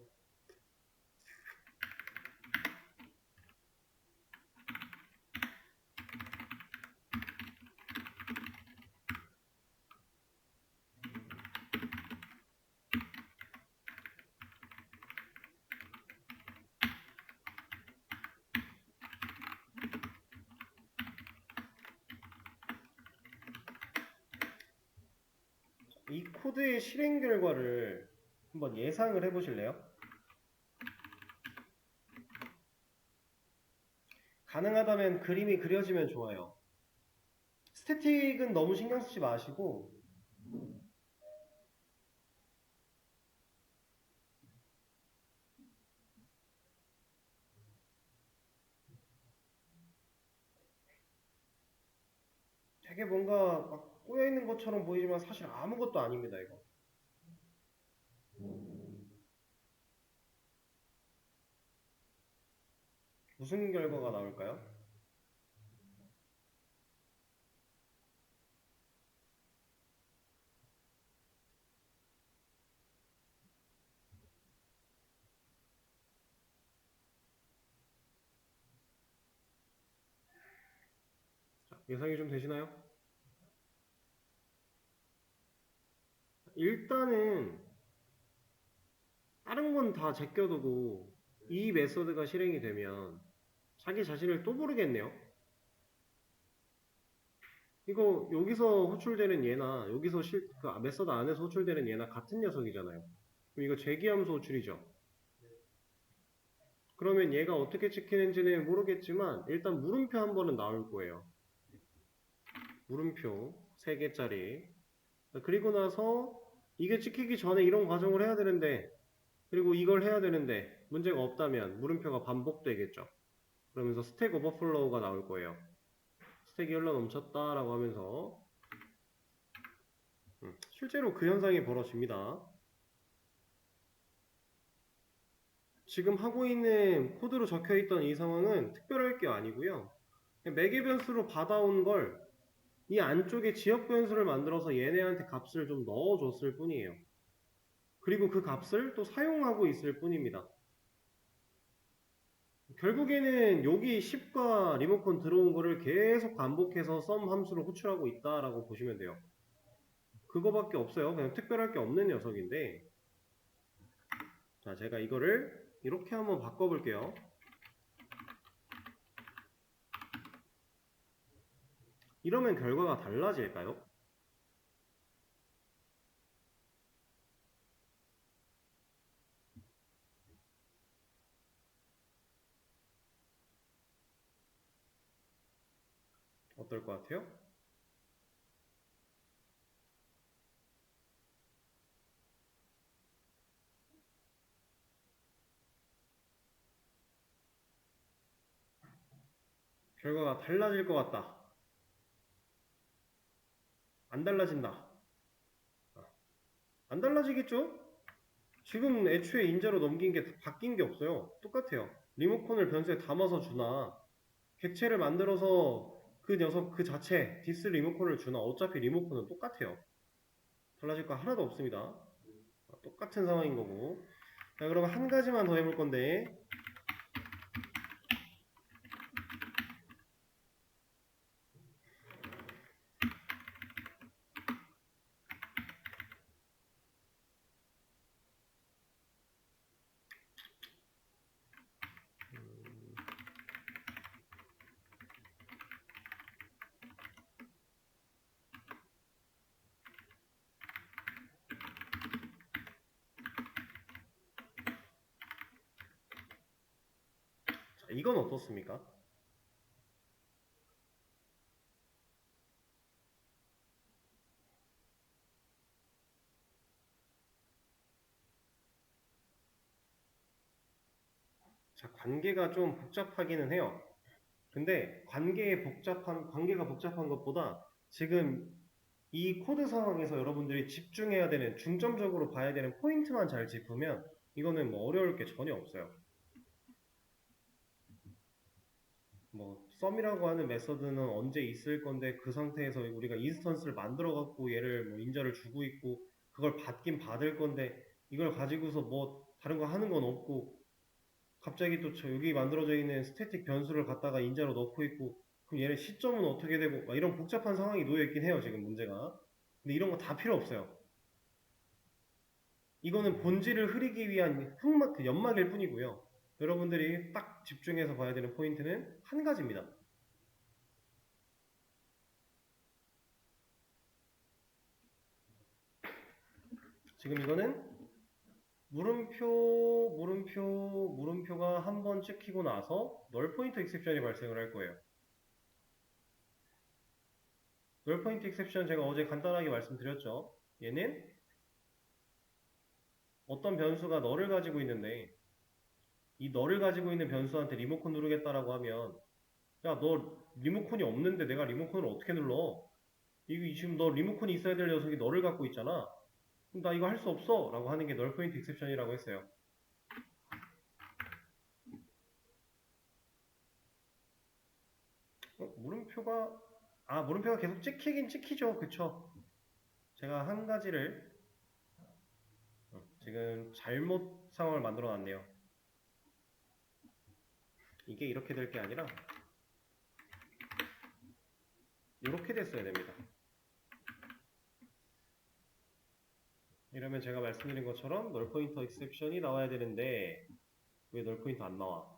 이 코드의 실행 결과를 한번 예상을 해보실래요? 가능하다면 그림이 그려지면 좋아요. 스태틱은 너무 신경 쓰지 마시고 되게 뭔가 막 꼬여있는 것처럼 보이지만 사실 아무것도 아닙니다, 이거. 무슨 결과가 나올까요? 예상이 좀 되시나요? 일단은 다른 건 다 제껴두고 이 메서드가 실행이 되면 자기 자신을 또 모르겠네요. 이거 여기서 호출되는 얘나 여기서 메서드 안에서 호출되는 얘나 같은 녀석이잖아요. 그럼 이거 재기함수 호출이죠. 그러면 얘가 어떻게 찍히는지는 모르겠지만 일단 물음표 한 번은 나올 거예요. 물음표 3개짜리. 그리고 나서 이게 찍히기 전에 이런 과정을 해야 되는데 그리고 이걸 해야 되는데 문제가 없다면 물음표가 반복되겠죠. 그러면서 스택 오버플로우가 나올 거예요. 스택이 흘러 넘쳤다라고 하면서 실제로 그 현상이 벌어집니다. 지금 하고 있는 코드로 적혀있던 이 상황은 특별할 게 아니고요. 매개 변수로 받아온 걸 이 안쪽에 지역 변수를 만들어서 얘네한테 값을 좀 넣어줬을 뿐이에요. 그리고 그 값을 또 사용하고 있을 뿐입니다. 결국에는 여기 10과 리모컨 들어온 거를 계속 반복해서 썸 함수로 호출하고 있다라고 보시면 돼요. 그거밖에 없어요. 그냥 특별할 게 없는 녀석인데, 자, 제가 이거를 이렇게 한번 바꿔볼게요. 이러면 결과가 달라질까요? 어떨 것 같아요? 결과가 달라질 것 같다. 안 달라진다. 안 달라지겠죠? 지금 애초에 인자로 넘긴 게 바뀐 게 없어요. 똑같아요. 리모컨을 변수에 담아서 주나 객체를 만들어서 그 녀석 그 자체 디스 리모컨을 주나 어차피 리모컨은 똑같아요. 달라질 거 하나도 없습니다. 똑같은 상황인 거고. 자, 그러면 한 가지만 더 해볼 건데 자, 이건 어떻습니까? 자, 관계가 좀 복잡하기는 해요. 근데 관계가 복잡한 것보다 지금 이 코드 상황에서 여러분들이 집중해야 되는 중점적으로 봐야 되는 포인트만 잘 짚으면 이거는 뭐 어려울 게 전혀 없어요. 뭐 썸이라고 하는 메서드는 언제 있을 건데 그 상태에서 우리가 인스턴스를 만들어 갖고 얘를 뭐 인자를 주고 있고 그걸 받긴 받을 건데 이걸 가지고서 뭐 다른 거 하는 건 없고 갑자기 또 여기 만들어져 있는 스태틱 변수를 갖다가 인자로 넣고 있고 그럼 얘네 시점은 어떻게 되고 막 이런 복잡한 상황이 놓여 있긴 해요 지금 문제가. 근데 이런 거 다 필요 없어요. 이거는 본질을 흐리기 위한 그 연막일 뿐이고요. 여러분들이 딱 집중해서 봐야 되는 포인트는 한 가지입니다. 지금 이거는 물음표가 한 번 찍히고 나서 널 포인트 익셉션이 발생을 할 거예요. 널 포인트 익셉션 제가 어제 간단하게 말씀드렸죠. 얘는 어떤 변수가 널을 가지고 있는데 이 널을 가지고 있는 변수한테 리모컨 누르겠다라고 하면 야, 너 리모컨이 없는데 내가 리모컨을 어떻게 눌러? 이거 지금 너 리모컨이 있어야 될 녀석이 너를 갖고 있잖아. 그럼 나 이거 할 수 없어 라고 하는 게 널 포인트 익셉션이라고 했어요. 물음표가 계속 찍히긴 찍히죠. 그쵸? 제가 한 가지를 지금 잘못 상황을 만들어 놨네요. 이게 이렇게 될 게 아니라 이렇게 됐어야 됩니다. 이러면 제가 말씀드린 것처럼 널 포인터 exception이 나와야 되는데 왜 널 포인터 안 나와?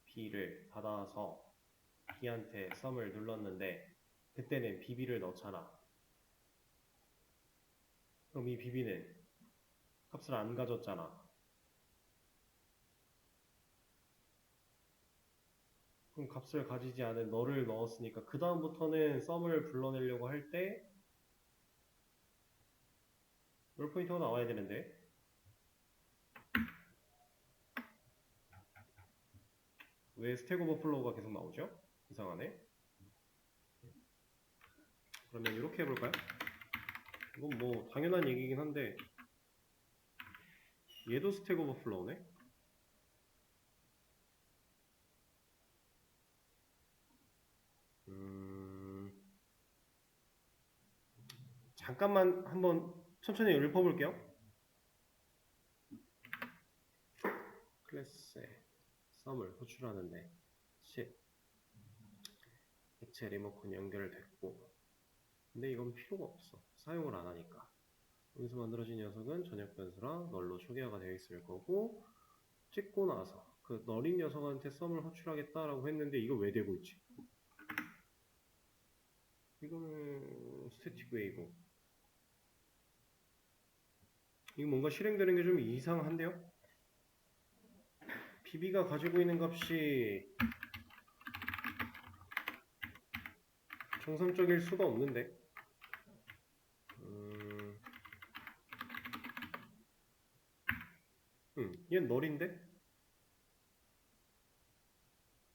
B를 받아서 B한테 sum을 눌렀는데 그때는 BB를 넣잖아. 그럼 이 BB는 값을 안 가졌잖아. 그럼 값을 가지지 않은 너를 넣었으니까 그 다음부터는 sum을 불러내려고 할 때 널 포인터가 나와야 되는데 왜 스택 오버플로우가 계속 나오죠? 이상하네. 그러면 이렇게 해볼까요? 이건 뭐 당연한 얘기긴 한데 얘도 스택 오버플로우네? 잠깐만 한번 천천히 읊어볼게요. 클래스에 썸을 호출하는데 10 액체 리모컨 연결됐고 근데 이건 필요가 없어. 사용을 안 하니까. 여기서 만들어진 녀석은 전역 변수라 널로 초기화가 되어 있을 거고 찍고 나서 그 널인 녀석한테 썸을 호출하겠다라고 했는데 이거 왜 되고 있지? 이거는 스태틱 웨이고 이거 뭔가 실행되는 게 좀 이상한데요? BB가 가지고 있는 값이 정상적일 수가 없는데 얘는 널인데?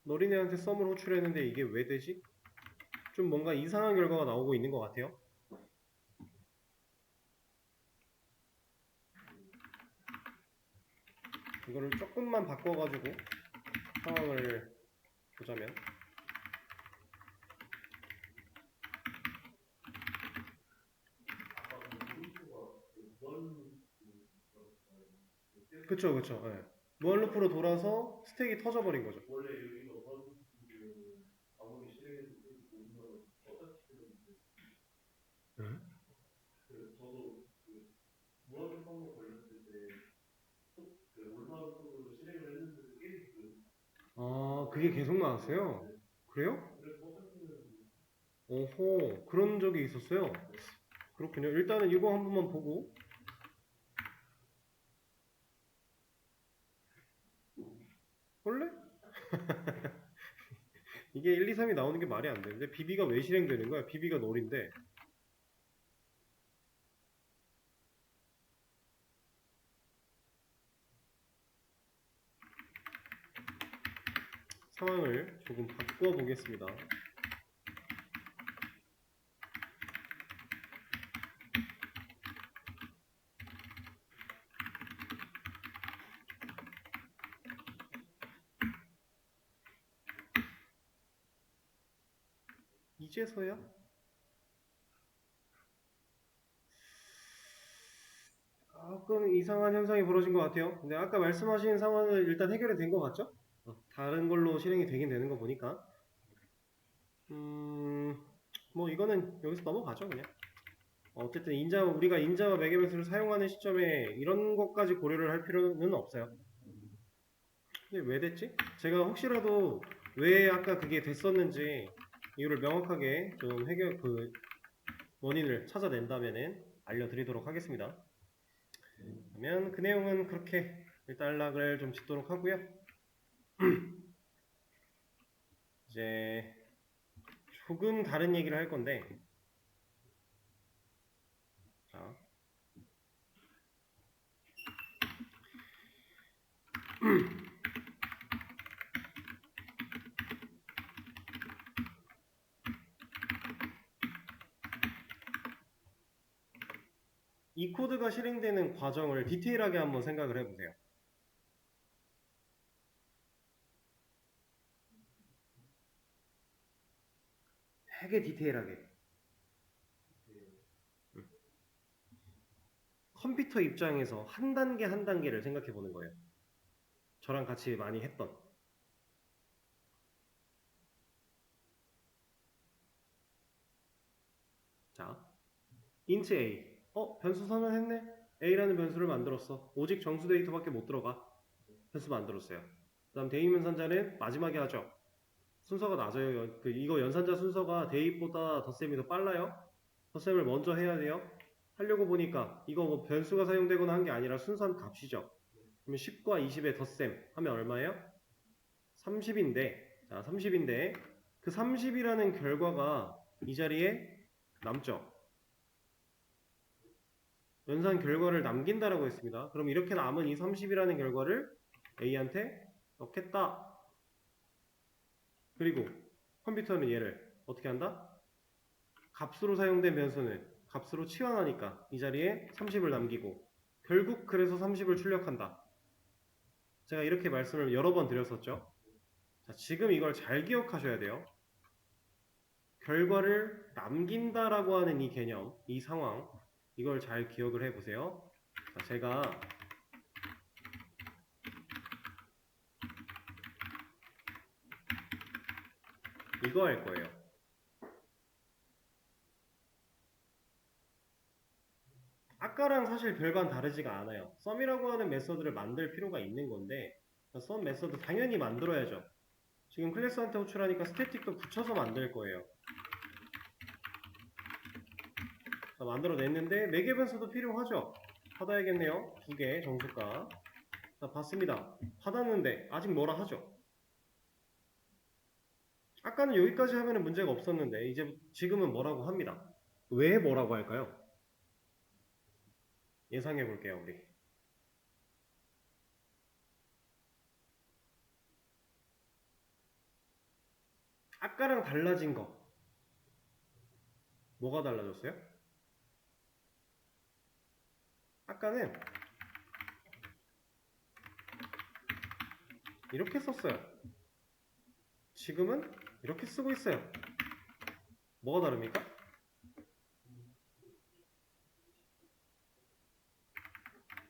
널인 애한테 썸을 호출했는데 이게 왜 되지? 좀 뭔가 이상한 결과가 나오고 있는 것 같아요. 이거를 조금만 바꿔가지고 상황을 보자면 그쵸 그쵸 예. 무한 루프로 돌아서 스택이 터져버린 거죠. 응? 아 그게 계속 나왔어요? 그래요? 오호 그런 적이 있었어요. 그렇군요. 일단은 이거 한 번만 보고 원래 이게 1, 2, 3이 나오는 게 말이 안 되는데 BB가 왜 실행되는 거야? BB가 널인데 상황을 조금 바꿔 보겠습니다. 이제서야 조금 이상한 현상이 벌어진 것 같아요. 근데 아까 말씀하신 상황은 일단 해결이 된 것 같죠? 다른 걸로 실행이 되긴 되는 거 보니까 뭐 이거는 여기서 넘어가죠 그냥. 어쨌든 우리가 인자와 매개변수를 사용하는 시점에 이런 것까지 고려를 할 필요는 없어요. 근데 왜 됐지? 제가 혹시라도 왜 아까 그게 됐었는지 이유를 명확하게 좀 원인을 찾아낸다면은 알려드리도록 하겠습니다. 그러면 그 내용은 그렇게 일단락을 좀 짓도록 하고요. 이제 조금 다른 얘기를 할 건데 자, 이 코드가 실행되는 과정을 디테일하게 한번 생각을 해보세요. 되게 디테일하게. 컴퓨터 입장에서 한 단계 한 단계를 생각해 보는 거예요. 저랑 같이 많이 했던. int a. 변수 선언했네. a라는 변수를 만들었어. 오직 정수 데이터밖에 못 들어가. 변수 만들었어요. 그 다음 대입 연산자는 마지막에 하죠. 순서가 낮아요. 이거 연산자 순서가 대입보다 덧셈이 더 빨라요. 덧셈을 먼저 해야 돼요. 하려고 보니까 이거 뭐 변수가 사용되거나 한 게 아니라 순수한 값이죠. 그러면 10과 20의 덧셈 하면 얼마예요? 30인데, 자, 30인데 그 30이라는 결과가 이 자리에 남죠. 연산 결과를 남긴다라고 했습니다. 그럼 이렇게 남은 이 30이라는 결과를 A한테 넣겠다. 그리고 컴퓨터는 얘를 어떻게 한다? 값으로 사용된 변수는 값으로 치환하니까 이 자리에 30을 남기고 결국 그래서 30을 출력한다. 제가 이렇게 말씀을 여러 번 드렸었죠. 자, 지금 이걸 잘 기억하셔야 돼요. 결과를 남긴다라고 하는 이 개념, 이 상황, 이걸 잘 기억을 해보세요. 자, 제가 이거 할 거예요. 아까랑 사실 별반 다르지가 않아요. 썸이라고 하는 메서드를 만들 필요가 있는 건데 썸 메서드 당연히 만들어야죠. 지금 클래스한테 호출하니까 스태틱도 붙여서 만들 거예요. 자, 만들어냈는데 매개 변수도 필요하죠. 받아야겠네요. 2개 정수가. 자, 받습니다. 받았는데 아직 뭐라 하죠. 아까는 여기까지 하면 문제가 없었는데 이제 지금은 뭐라고 합니다. 왜 뭐라고 할까요? 예상해 볼게요, 우리. 아까랑 달라진 거. 뭐가 달라졌어요? 아까는 이렇게 썼어요. 지금은 이렇게 쓰고 있어요. 뭐가 다릅니까?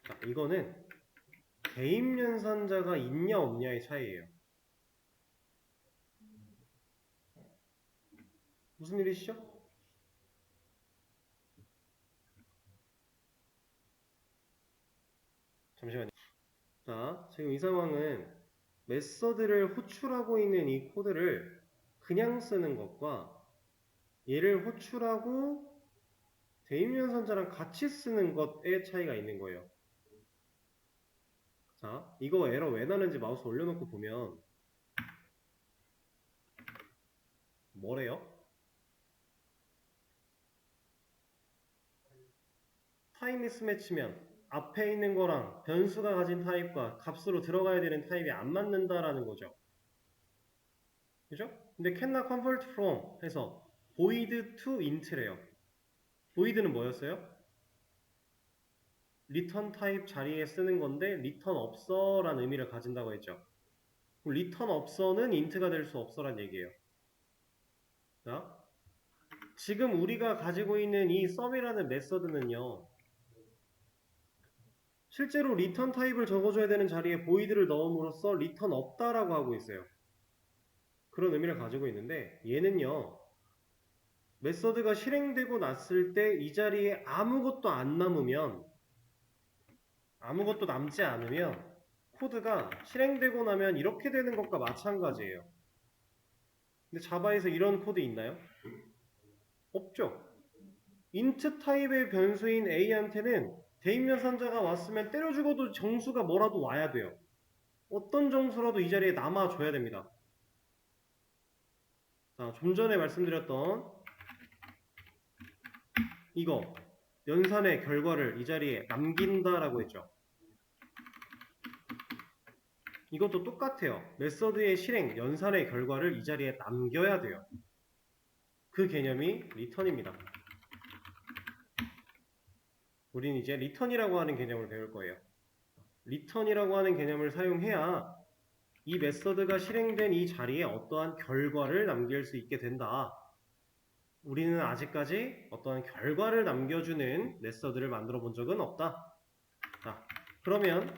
자, 이거는 대입연산자가 있냐 없냐의 차이예요. 무슨 일이시죠? 잠시만요. 자, 지금 이 상황은 메서드를 호출하고 있는 이 코드를 그냥 쓰는 것과 얘를 호출하고 대입연산자랑 같이 쓰는 것의 차이가 있는 거예요. 자, 이거 에러 왜 나는지 마우스 올려놓고 보면 뭐래요? 타입 미스매치면 앞에 있는 거랑 변수가 가진 타입과 값으로 들어가야 되는 타입이 안 맞는다라는 거죠. 그죠? 근데 cannot convert from 해서 void to int래요. void는 뭐였어요? return 타입 자리에 쓰는 건데 return 없어 라는 의미를 가진다고 했죠. 그럼 return 없어는 int가 될 수 없어 란 얘기예요. 자, 지금 우리가 가지고 있는 이 sum이라는 메서드는요, 실제로 return 타입을 적어줘야 되는 자리에 void를 넣음으로써 return 없다라고 하고 있어요. 그런 의미를 가지고 있는데 얘는요, 메서드가 실행되고 났을 때 이 자리에 아무것도 안 남으면, 아무것도 남지 않으면 코드가 실행되고 나면 이렇게 되는 것과 마찬가지예요. 근데 자바에서 이런 코드 있나요? 없죠. int 타입의 변수인 a한테는 대입연산자가 왔으면 때려 죽어도 정수가 뭐라도 와야 돼요. 어떤 정수라도 이 자리에 남아줘야 됩니다. 자, 좀 전에 말씀드렸던 이거 연산의 결과를 이 자리에 남긴다라고 했죠. 이것도 똑같아요. 메서드의 실행, 연산의 결과를 이 자리에 남겨야 돼요. 그 개념이 return입니다. 우린 이제 return이라고 하는 개념을 배울 거예요. return이라고 하는 개념을 사용해야 이 메서드가 실행된 이 자리에 어떠한 결과를 남길 수 있게 된다. 우리는 아직까지 어떠한 결과를 남겨주는 메서드를 만들어 본 적은 없다. 자, 그러면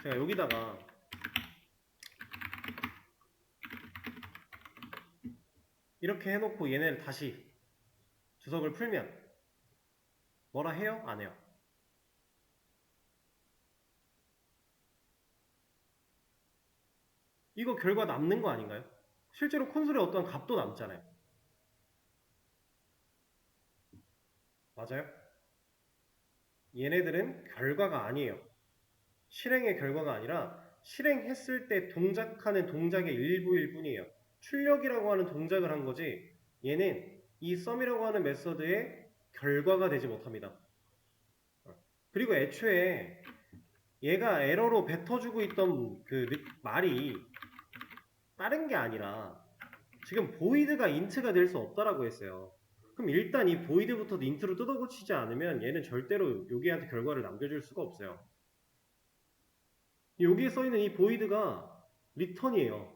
제가 여기다가 이렇게 해놓고 얘네를 다시 주석을 풀면 뭐라 해요? 안 해요? 이거 결과 남는 거 아닌가요? 실제로 콘솔에 어떤 값도 남잖아요. 맞아요? 얘네들은 결과가 아니에요. 실행의 결과가 아니라 실행했을 때 동작하는 동작의 일부일 뿐이에요. 출력이라고 하는 동작을 한 거지 얘는 이 썸이라고 하는 메서드의 결과가 되지 못합니다. 그리고 애초에 얘가 에러로 뱉어주고 있던 그 말이 다른 게 아니라 지금 보이드가 인트가 될 수 없다라고 했어요. 그럼 일단 이 보이드부터 인트로 뜯어고치지 않으면 얘는 절대로 여기한테 결과를 남겨줄 수가 없어요. 여기에 써있는 이 보이드가 리턴이에요.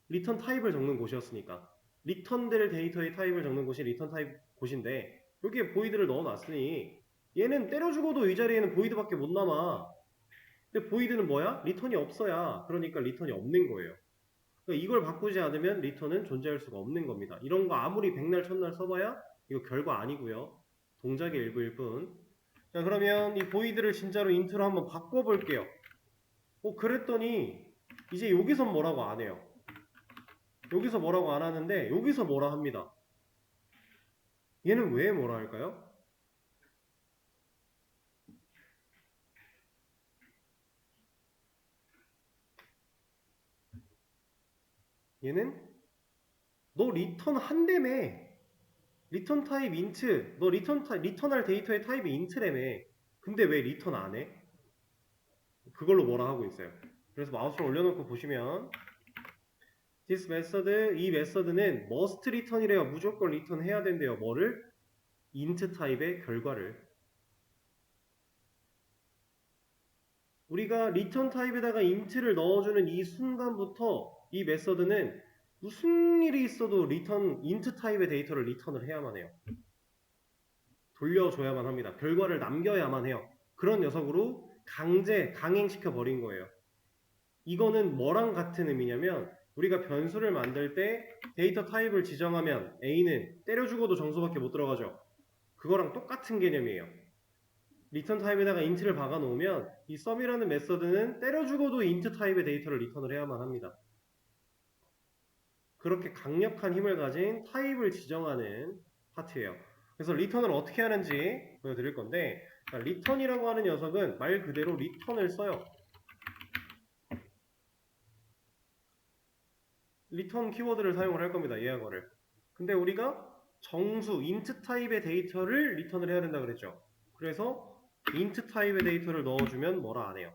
리턴 타입을 적는 곳이었으니까. 리턴될 데이터의 타입을 적는 곳이 리턴 타입 곳인데 여기에 보이드를 넣어놨으니 얘는 때려 죽어도 이 자리에는 보이드밖에 못 남아. 근데 보이드는 뭐야? 리턴이 없어야. 그러니까 리턴이 없는 거예요. 그러니까 이걸 바꾸지 않으면 리턴은 존재할 수가 없는 겁니다. 이런 거 아무리 백날 첫날 써봐야 이거 결과 아니고요. 동작의 일부일 뿐. 자, 그러면 이 보이드를 진짜로 인트로 한번 바꿔볼게요. 그랬더니 이제 여기서 뭐라고 안 해요. 여기서 뭐라고 안 하는데 여기서 뭐라 합니다. 얘는 왜 뭐라 할까요? 얘는 너 리턴 한다며. 리턴 타입 인트. 너 리턴할 데이터의 타입이 인트라며. 근데 왜 리턴 안 해? 그걸로 뭐라 하고 있어요. 그래서 마우스를 올려놓고 보시면 this method, 이 메서드는 must return이래요. 무조건 리턴 해야 된대요. 뭐를? int 타입의 결과를. 우리가 리턴 타입에다가 int를 넣어주는 이 순간부터 이 메서드는 무슨 일이 있어도 리턴 int 타입의 데이터를 리턴을 해야만 해요. 돌려줘야만 합니다. 결과를 남겨야만 해요. 그런 녀석으로 강행시켜 버린 거예요. 이거는 뭐랑 같은 의미냐면 우리가 변수를 만들 때 데이터 타입을 지정하면 A는 때려 죽어도 정수밖에 못 들어가죠. 그거랑 똑같은 개념이에요. 리턴 타입에다가 int를 박아 놓으면 이 sum이라는 메서드는 때려 죽어도 int 타입의 데이터를 리턴을 해야만 합니다. 그렇게 강력한 힘을 가진 타입을 지정하는 파트예요. 그래서 리턴을 어떻게 하는지 보여드릴 건데 리턴이라고 하는 녀석은 말 그대로 리턴을 써요. 리턴 키워드를 사용을 할 겁니다. 얘하고를. 근데 우리가 정수, int 타입의 데이터를 리턴을 해야 된다 그랬죠. 그래서 int 타입의 데이터를 넣어주면 뭐라 안 해요.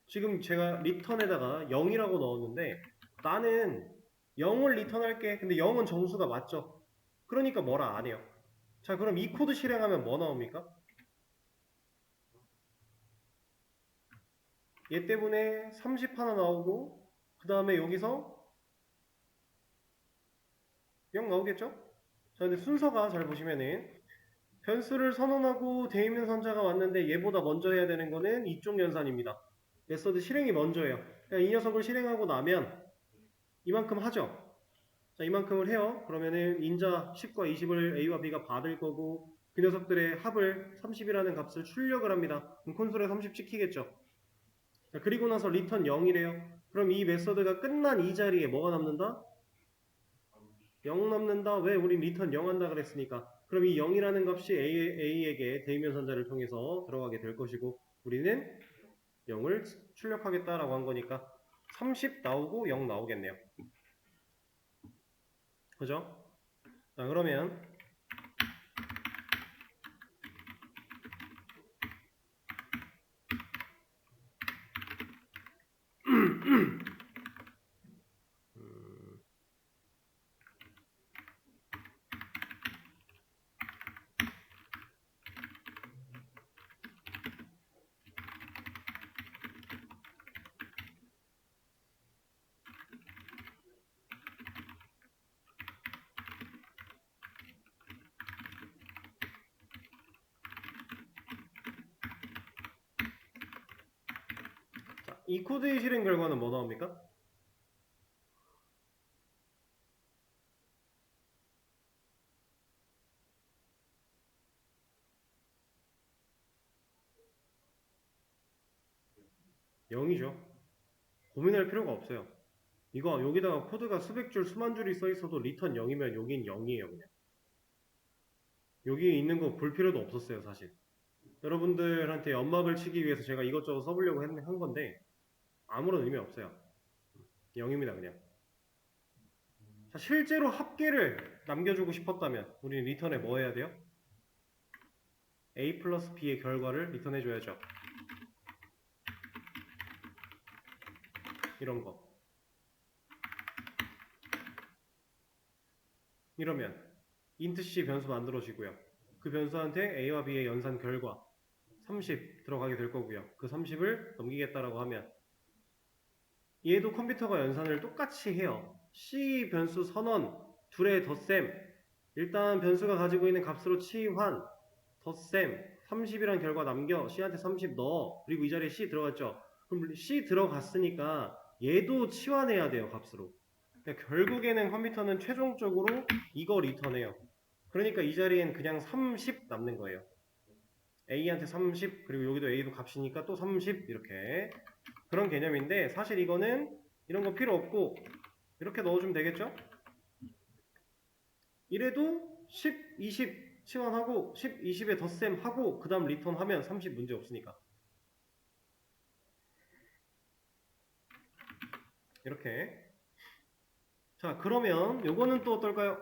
지금 제가 리턴에다가 0이라고 넣었는데 나는 0을 리턴할게. 근데 0은 정수가 맞죠? 그러니까 뭐라 안 해요. 자, 그럼 이 코드 실행하면 뭐 나옵니까? 얘 때문에 30 하나 나오고 그 다음에 여기서 0 나오겠죠? 자, 근데 순서가 잘 보시면은 변수를 선언하고 대입 선자가 왔는데 얘보다 먼저 해야 되는 거는 이쪽 연산입니다. 메서드 실행이 먼저예요. 그러니까 이 녀석을 실행하고 나면 이만큼 하죠. 자, 이만큼을 해요. 그러면은 인자 10과 20을 A와 B가 받을 거고 그 녀석들의 합을 30이라는 값을 출력을 합니다. 그럼 콘솔에 30 찍히겠죠. 자, 그리고 나서 리턴 0이래요. 그럼 이 메서드가 끝난 이 자리에 뭐가 남는다? 0 남는다. 왜? 우린 리턴 0 한다 그랬으니까. 그럼 이 0이라는 값이 A에게 대입 연산자를 통해서 들어가게 될 것이고 우리는 0을 출력하겠다라고 한 거니까 30 나오고 0 나오겠네요. 그죠? 자, 그러면 이 코드의 실행 결과는 뭐 나옵니까? 0이죠. 고민할 필요가 없어요. 이거 여기다가 코드가 수백 줄 수만 줄이 써 있어도 리턴 0이면 여긴 0이에요. 그냥 여기 있는 거 볼 필요도 없었어요. 사실 여러분들한테 연막을 치기 위해서 제가 이것저것 써보려고 한 건데 아무런 의미 없어요. 0입니다. 그냥. 자, 실제로 합계를 남겨주고 싶었다면 우리는 리턴에 뭐 해야 돼요? A 플러스 B의 결과를 리턴해줘야죠. 이런 거. 이러면 int c 변수 만들어지고요. 그 변수한테 A와 B의 연산 결과 30 들어가게 될 거고요. 그 30을 넘기겠다라고 하면 얘도 컴퓨터가 연산을 똑같이 해요. C 변수 선언 둘의 덧셈 일단 변수가 가지고 있는 값으로 치환 덧셈 30이란 결과 남겨 C한테 30 넣어 그리고 이 자리에 C 들어갔죠. 그럼 C 들어갔으니까 얘도 치환해야 돼요. 값으로. 그러니까 결국에는 컴퓨터는 최종적으로 이거 리턴해요. 그러니까 이 자리엔 그냥 30 남는 거예요. A한테 30 그리고 여기도 A도 값이니까 또 30 이렇게 그런 개념인데 사실 이거는 이런 거 필요 없고 이렇게 넣어주면 되겠죠? 이래도 10, 20 치환하고 10, 20에 덧셈 하고 그 다음 리턴 하면 30 문제 없으니까 이렇게 자 그러면 요거는 또 어떨까요?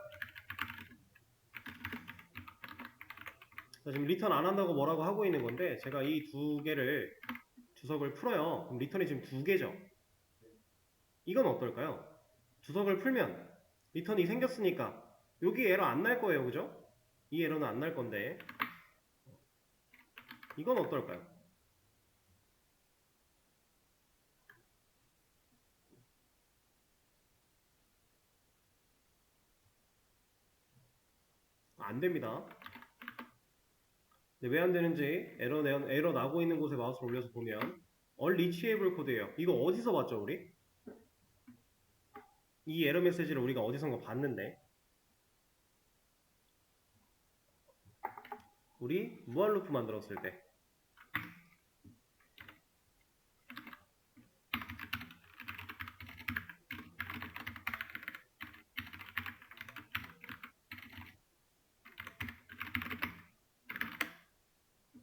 자, 지금 리턴 안 한다고 뭐라고 하고 있는 건데 제가 이 두 개를 주석을 풀어요. 그럼 리턴이 지금 두 개죠. 이건 어떨까요? 주석을 풀면 리턴이 생겼으니까 여기 에러 안 날 거예요. 그죠? 이 에러는 안 날 건데 이건 어떨까요? 안 됩니다. 왜 안 되는지 에러 나고 있는 곳에 마우스를 올려서 보면 unreachable 코드예요. 이거 어디서 봤죠, 우리? 이 에러 메시지를 우리가 어디선가 봤는데 우리 무한 루프 만들었을 때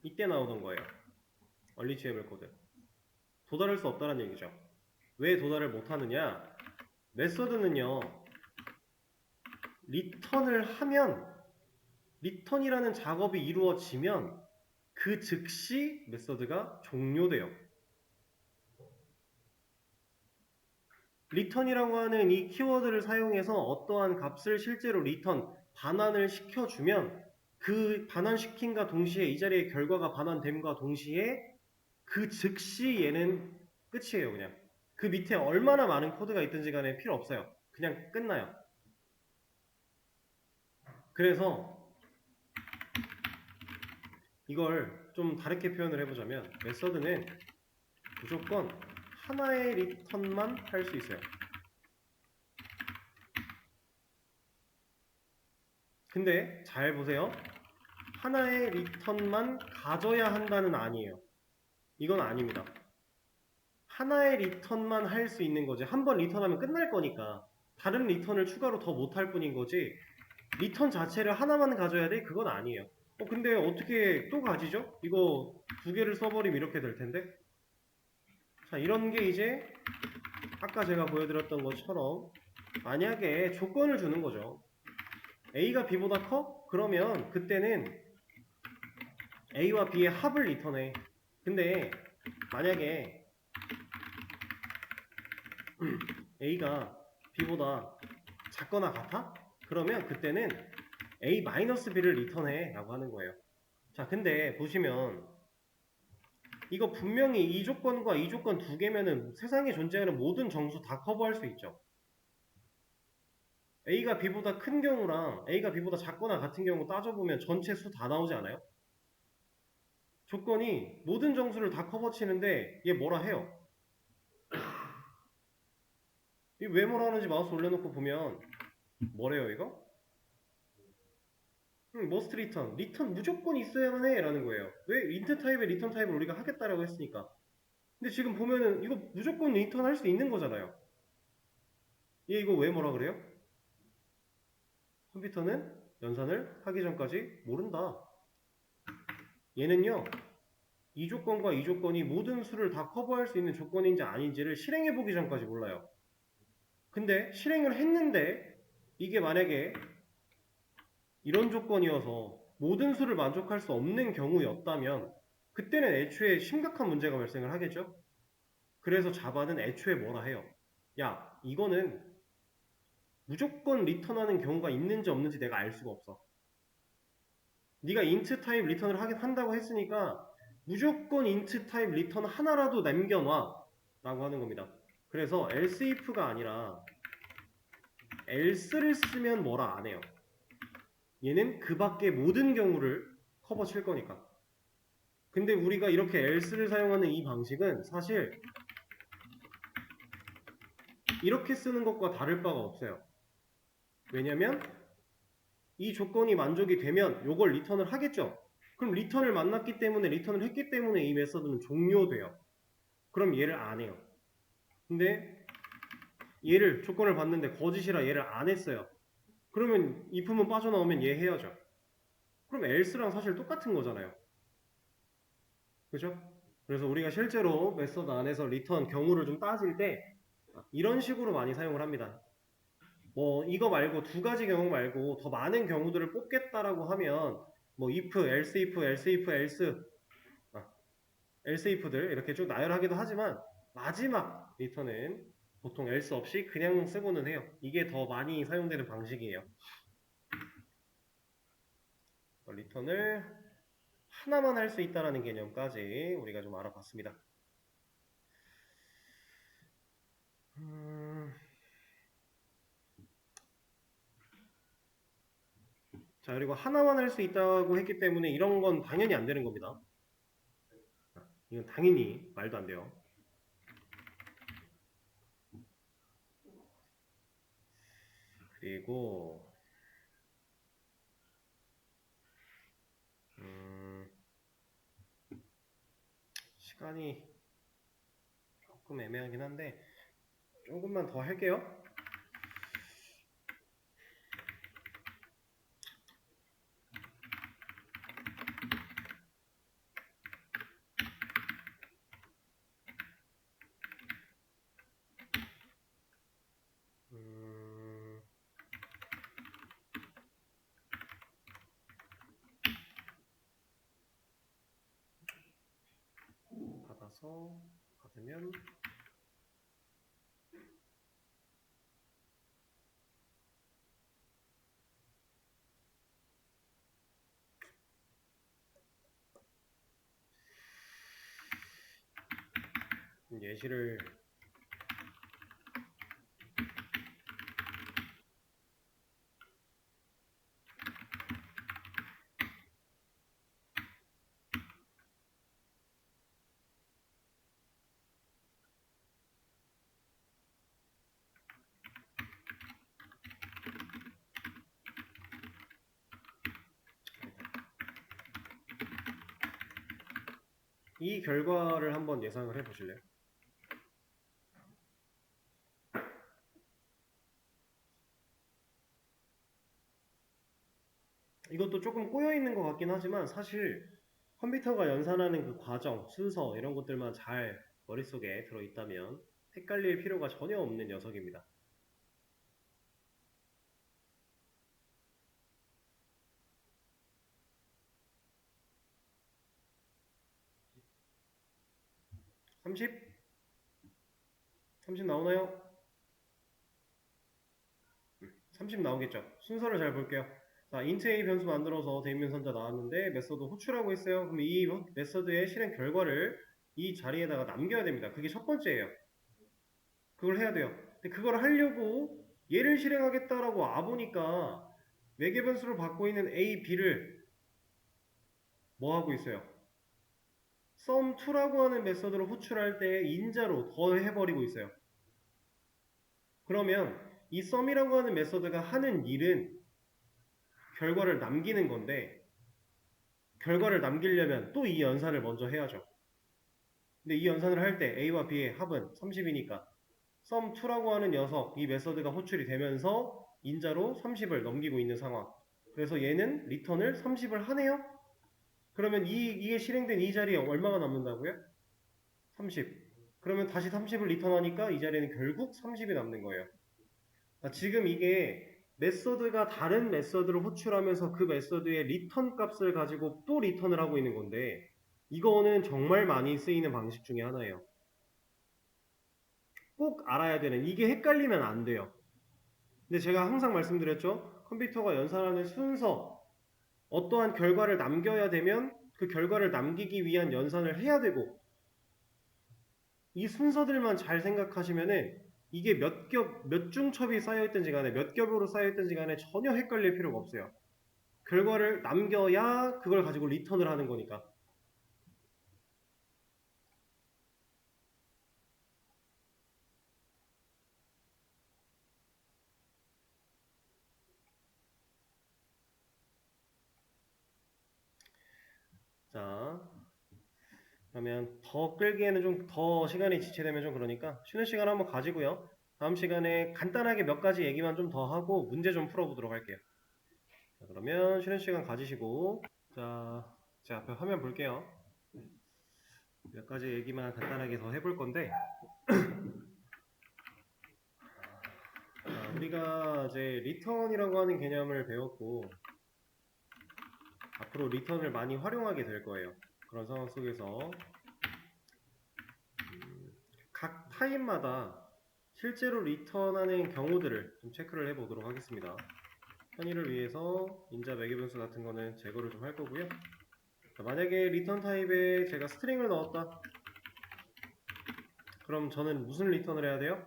이때 나오던 거예요. unreachable 코드. 도달할 수 없다는 얘기죠. 왜 도달을 못하느냐? 메서드는요. 리턴을 하면 리턴이라는 작업이 이루어지면 그 즉시 메서드가 종료돼요. 리턴이라고 하는 이 키워드를 사용해서 어떠한 값을 실제로 리턴, 반환을 시켜주면 그 반환시킨과 동시에 이 자리에 결과가 반환됨과 동시에 그 즉시 얘는 끝이에요. 그냥 그 밑에 얼마나 많은 코드가 있든지 간에 필요 없어요. 그냥 끝나요. 그래서 이걸 좀 다르게 표현을 해보자면 메서드는 무조건 하나의 리턴만 할 수 있어요. 근데 잘 보세요. 하나의 리턴만 가져야 한다는 아니에요. 이건 아닙니다. 하나의 리턴만 할 수 있는 거지. 한 번 리턴하면 끝날 거니까 다른 리턴을 추가로 더 못할 뿐인 거지 리턴 자체를 하나만 가져야 돼? 그건 아니에요. 근데 어떻게 또 가지죠? 이거 두 개를 써버리면 이렇게 될 텐데. 자, 이런 게 이제 아까 제가 보여드렸던 것처럼 만약에 조건을 주는 거죠. A가 B보다 커? 그러면 그때는 A와 B의 합을 리턴해. 근데 만약에 A가 B보다 작거나 같아? 그러면 그때는 A-B를 리턴해 라고 하는 거예요. 자, 근데 보시면 이거 분명히 이 조건과 이 조건 두 개면은 세상에 존재하는 모든 정수 다 커버할 수 있죠. A가 B보다 큰 경우랑 A가 B보다 작거나 같은 경우 따져보면 전체 수 다 나오지 않아요? 조건이 모든 정수를 다 커버치는데 얘 뭐라 해요? 왜 뭐라 하는지 마우스 올려놓고 보면 뭐래요 이거? 머스트 리턴. 리턴 무조건 있어야만 해 라는 거예요. 왜? 인트 타입의 리턴 타입을 우리가 하겠다라고 했으니까. 근데 지금 보면은 이거 무조건 리턴 할 수 있는 거잖아요. 얘 이거 왜 뭐라 그래요? 컴퓨터는 연산을 하기 전까지 모른다. 얘는요, 이 조건과 이 조건이 모든 수를 다 커버할 수 있는 조건인지 아닌지를 실행해 보기 전까지 몰라요. 근데 실행을 했는데 이게 만약에 이런 조건이어서 모든 수를 만족할 수 없는 경우였다면 그때는 애초에 심각한 문제가 발생을 하겠죠? 그래서 자바는 애초에 뭐라 해요? 야, 이거는 무조건 리턴하는 경우가 있는지 없는지 내가 알 수가 없어. 네가 int 타입 리턴을 하긴 한다고 했으니까 무조건 int 타입 리턴 하나라도 남겨놔 라고 하는 겁니다. 그래서 else if가 아니라 else를 쓰면 뭐라 안 해요. 얘는 그 밖의 모든 경우를 커버 칠 거니까. 근데 우리가 이렇게 else를 사용하는 이 방식은 사실 이렇게 쓰는 것과 다를 바가 없어요. 왜냐면 이 조건이 만족이 되면 이걸 리턴을 하겠죠. 그럼 리턴을 만났기 때문에 리턴을 했기 때문에 이 메서드는 종료돼요. 그럼 얘를 안 해요. 근데 얘를 조건을 봤는데 거짓이라 얘를 안 했어요. 그러면 if만 빠져나오면 얘 해야죠. 그럼 else랑 사실 똑같은 거잖아요. 그죠? 그래서 우리가 실제로 메서드 안에서 리턴 경우를 좀 따질 때 이런 식으로 많이 사용을 합니다. 뭐 이거 말고 두 가지 경우 말고 더 많은 경우들을 뽑겠다라고 하면 뭐 if, else if, else if, else, else if들 이렇게 쭉 나열하기도 하지만 마지막 리턴은 보통 else 없이 그냥 쓰고는 해요. 이게 더 많이 사용되는 방식이에요. 리턴을 하나만 할 수 있다는 개념까지 우리가 좀 알아봤습니다. 자, 그리고 하나만 할 수 있다고 했기 때문에 이런 건 당연히 안 되는 겁니다. 이건 당연히 말도 안 돼요. 그리고 시간이 조금 애매하긴 한데 조금만 더 할게요. 받으면 예시를 이 결과를 한번 예상을 해보실래요? 이것도 조금 꼬여있는 것 같긴 하지만 사실 컴퓨터가 연산하는 그 과정, 순서 이런 것들만 잘 머릿속에 들어있다면 헷갈릴 필요가 전혀 없는 녀석입니다. (30) 30 나오나요? 30 나오겠죠. 순서를 잘 볼게요. 자, int a 변수 만들어서 대인면선자 나왔는데 메서드 호출하고 있어요. 그럼 이 메서드의 실행 결과를 이 자리에다가 남겨야 됩니다. 그게 첫 번째예요. 그걸 해야 돼요. 근데 그걸 하려고 얘를 실행하겠다라고 와보니까 매개 변수를 받고 있는 a, b를 뭐 하고 있어요? sum2라고 하는 메서드를 호출할 때 인자로 더해버리고 있어요. 그러면 이 sum이라고 하는 메서드가 하는 일은 결과를 남기는 건데 결과를 남기려면 또 이 연산을 먼저 해야죠. 근데 이 연산을 할 때 A와 B의 합은 30이니까 sum2라고 하는 녀석, 이 메서드가 호출이 되면서 인자로 30을 넘기고 있는 상황. 그래서 얘는 리턴을 30을 하네요? 그러면 이게 실행된 이 자리에 얼마가 남는다고요? 30. 그러면 다시 30을 리턴하니까 이 자리에는 결국 30이 남는 거예요. 지금 이게 메서드가 다른 메서드를 호출하면서 그 메서드의 리턴 값을 가지고 또 리턴을 하고 있는 건데 이거는 정말 많이 쓰이는 방식 중에 하나예요. 꼭 알아야 되는, 이게 헷갈리면 안 돼요. 근데 제가 항상 말씀드렸죠. 컴퓨터가 연산하는 순서, 어떠한 결과를 남겨야 되면 그 결과를 남기기 위한 연산을 해야 되고, 이 순서들만 잘 생각하시면은 이게 몇 중첩이 쌓여있든지 간에 몇 겹으로 쌓여있든지 간에 전혀 헷갈릴 필요가 없어요. 결과를 남겨야 그걸 가지고 리턴을 하는 거니까. 자, 그러면 더 끌기에는 좀 더 시간이 지체되면 좀 그러니까 쉬는 시간 한번 가지고요. 다음 시간에 간단하게 몇 가지 얘기만 좀 더 하고 문제 좀 풀어보도록 할게요. 자, 그러면 쉬는 시간 가지시고, 자, 제 앞에 화면 볼게요. 몇 가지 얘기만 간단하게 더 해볼 건데, 자, 우리가 이제 리턴이라고 하는 개념을 배웠고, 앞으로 리턴을 많이 활용하게 될 거예요. 그런 상황 속에서 각 타입마다 실제로 리턴하는 경우들을 좀 체크를 해보도록 하겠습니다. 편의를 위해서 인자 매개변수 같은 거는 제거를 좀 할 거고요. 자, 만약에 리턴 타입에 제가 스트링을 넣었다. 그럼 저는 무슨 리턴을 해야 돼요?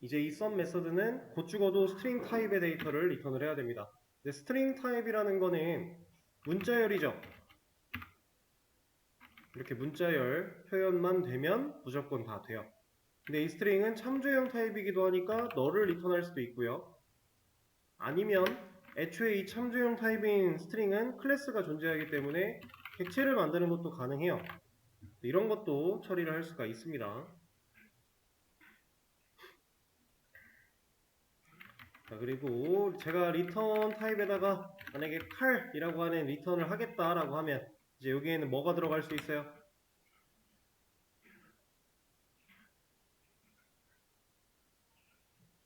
이제 이 sum 메서드는 곧 죽어도 스트링 타입의 데이터를 리턴을 해야 됩니다. 근데 스트링 타입이라는 거는 문자열이죠. 이렇게 문자열 표현만 되면 무조건 다 돼요. 근데 이 스트링은 참조형 타입이기도 하니까 너를 리턴할 수도 있고요. 아니면 애초에 이 참조형 타입인 스트링은 클래스가 존재하기 때문에 객체를 만드는 것도 가능해요. 이런 것도 처리를 할 수가 있습니다. 자, 그리고 제가 리턴 타입에다가 만약에 칼이라고 하는 리턴을 하겠다라고 하면 이제 여기에는 뭐가 들어갈 수 있어요?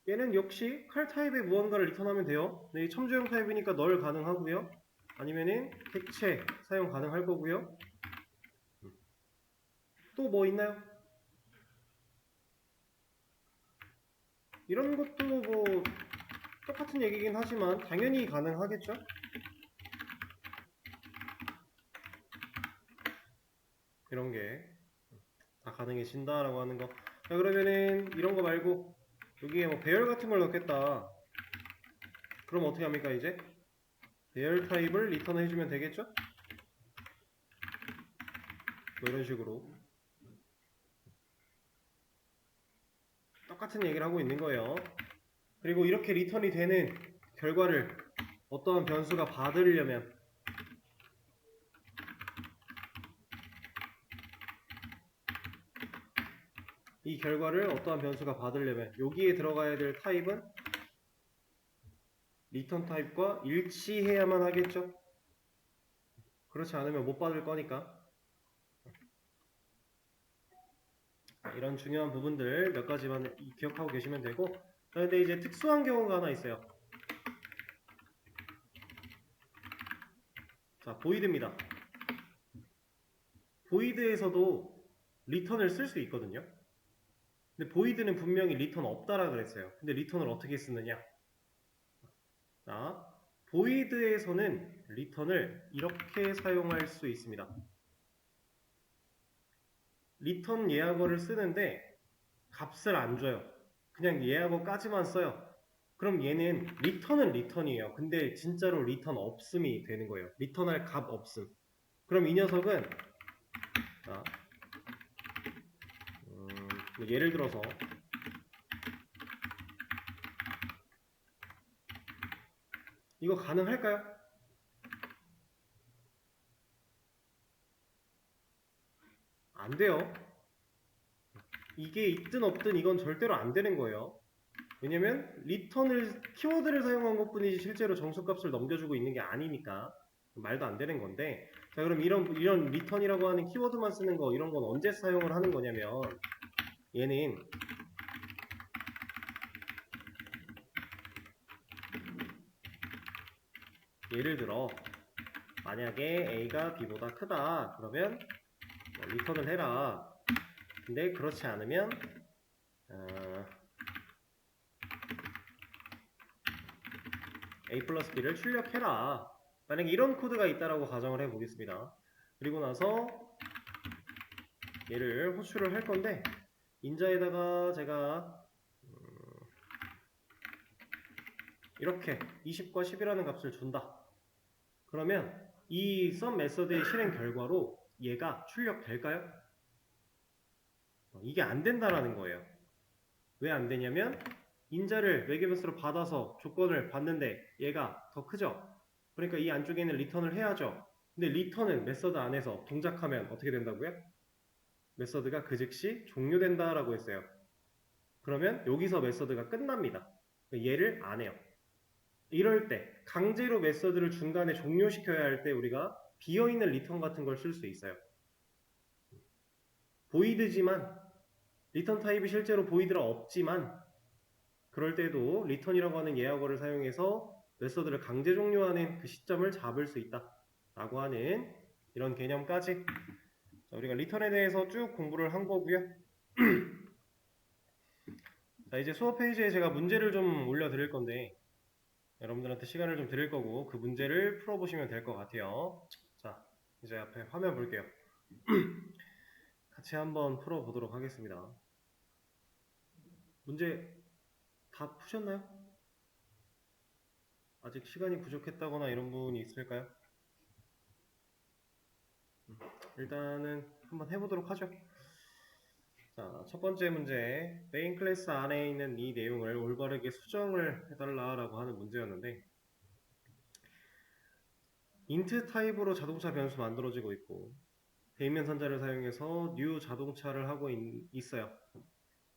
얘는 역시 칼 타입의 무언가를 리턴하면 돼요. 네, 첨주형 타입이니까 널 가능하고요. 아니면은 객체 사용 가능할 거고요. 또 뭐 있나요? 이런 것도 뭐 똑같은 얘기긴 하지만 당연히 가능하겠죠? 이런 게 다 가능해진다라고 하는 거. 자, 그러면은 이런 거 말고 여기에 뭐 배열 같은 걸 넣겠다. 그럼 어떻게 합니까 이제? 배열 타입을 리턴 해주면 되겠죠? 뭐 이런 식으로 똑같은 얘기를 하고 있는 거예요. 그리고 이렇게 리턴이 되는 결과를 어떠한 변수가 받으려면 이 결과를 어떠한 변수가 받으려면 여기에 들어가야 될 타입은 리턴 타입과 일치해야만 하겠죠? 그렇지 않으면 못 받을 거니까. 이런 중요한 부분들 몇 가지만 기억하고 계시면 되고, 그런데 이제 특수한 경우가 하나 있어요. 자, 보이드입니다. 보이드에서도 리턴을 쓸 수 있거든요. 근데 보이드는 분명히 리턴 없다라 그랬어요. 근데 리턴을 어떻게 쓰느냐? 자, 보이드에서는 리턴을 이렇게 사용할 수 있습니다. 리턴 예약어를 쓰는데 값을 안 줘요. 그냥 예약어까지만 써요. 그럼 얘는 리턴은 리턴이에요. 근데 진짜로 리턴 없음이 되는 거예요. 리턴할 값 없음. 그럼 이 녀석은 자, 뭐 예를 들어서 이거 가능할까요? 안 돼요. 이게 있든 없든 이건 절대로 안 되는 거예요. 왜냐면 리턴을 키워드를 사용한 것뿐이지 실제로 정수값을 넘겨주고 있는 게 아니니까 말도 안 되는 건데, 자 그럼 이런 리턴이라고 하는 키워드만 쓰는 거, 이런 건 언제 사용을 하는 거냐면, 얘는 예를 들어 만약에 A가 B보다 크다 그러면 리턴을 해라. 근데 그렇지 않으면 A 플러스 B를 출력해라. 만약에 이런 코드가 있다라고 가정을 해보겠습니다. 그리고 나서 얘를 호출을 할 건데, 인자에다가 제가 이렇게 20과 10이라는 값을 준다. 그러면 이 sum 메서드의 실행 결과로 얘가 출력될까요? 이게 안 된다라는 거예요. 왜 안 되냐면 인자를 외계변수로 받아서 조건을 받는데 얘가 더 크죠? 그러니까 이 안쪽에는 리턴을 해야죠. 근데 리턴은 메서드 안에서 동작하면 어떻게 된다고요? 메서드가 그 즉시 종료된다라고 했어요. 그러면 여기서 메서드가 끝납니다. 얘를 안 해요. 이럴 때 강제로 메서드를 중간에 종료시켜야 할 때 우리가 비어있는 리턴 같은 걸 쓸 수 있어요. 보이드지만 리턴 타입이 실제로 보이드라 없지만 그럴 때도 리턴이라고 하는 예약어를 사용해서 메서드를 강제 종료하는 그 시점을 잡을 수 있다 라고 하는 이런 개념까지 자, 우리가 리턴에 대해서 쭉 공부를 한 거고요. 자, 이제 수업 페이지에 제가 문제를 좀 올려드릴 건데 여러분들한테 시간을 좀 드릴 거고 그 문제를 풀어보시면 될 것 같아요. 자, 이제 앞에 화면 볼게요. 같이 한번 풀어보도록 하겠습니다. 문제 다 푸셨나요? 아직 시간이 부족했다거나 이런 부분이 있을까요? 일단은 한번 해보도록 하죠. 자, 첫 번째 문제, 메인 클래스 안에 있는 이 내용을 올바르게 수정을 해달라라고 하는 문제였는데, int 타입으로 자동차 변수 만들어지고 있고 대인면 선자를 사용해서 new 자동차를 하고 있어요.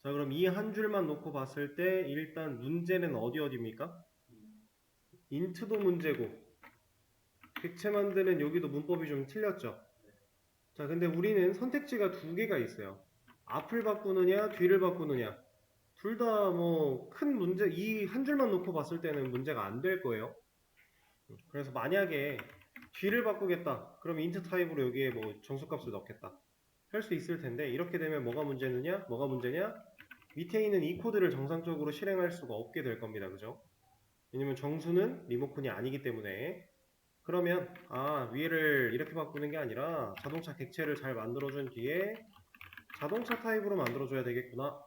자, 그럼 이 한 줄만 놓고 봤을 때 일단 문제는 어디입니까? int도 문제고 객체 만드는 여기도 문법이 좀 틀렸죠. 자, 근데 우리는 선택지가 두 개가 있어요. 앞을 바꾸느냐 뒤를 바꾸느냐, 둘 다 뭐 큰 문제, 이 한 줄만 놓고 봤을 때는 문제가 안 될 거예요. 그래서 만약에 뒤를 바꾸겠다 그럼 int 타입으로 여기에 뭐 정수값을 넣겠다 할 수 있을 텐데, 이렇게 되면 뭐가 문제냐? 밑에 있는 이 코드를 정상적으로 실행할 수가 없게 될 겁니다. 그죠? 왜냐면 정수는 리모컨이 아니기 때문에. 그러면 위에를 이렇게 바꾸는 게 아니라 자동차 객체를 잘 만들어준 뒤에 자동차 타입으로 만들어줘야 되겠구나.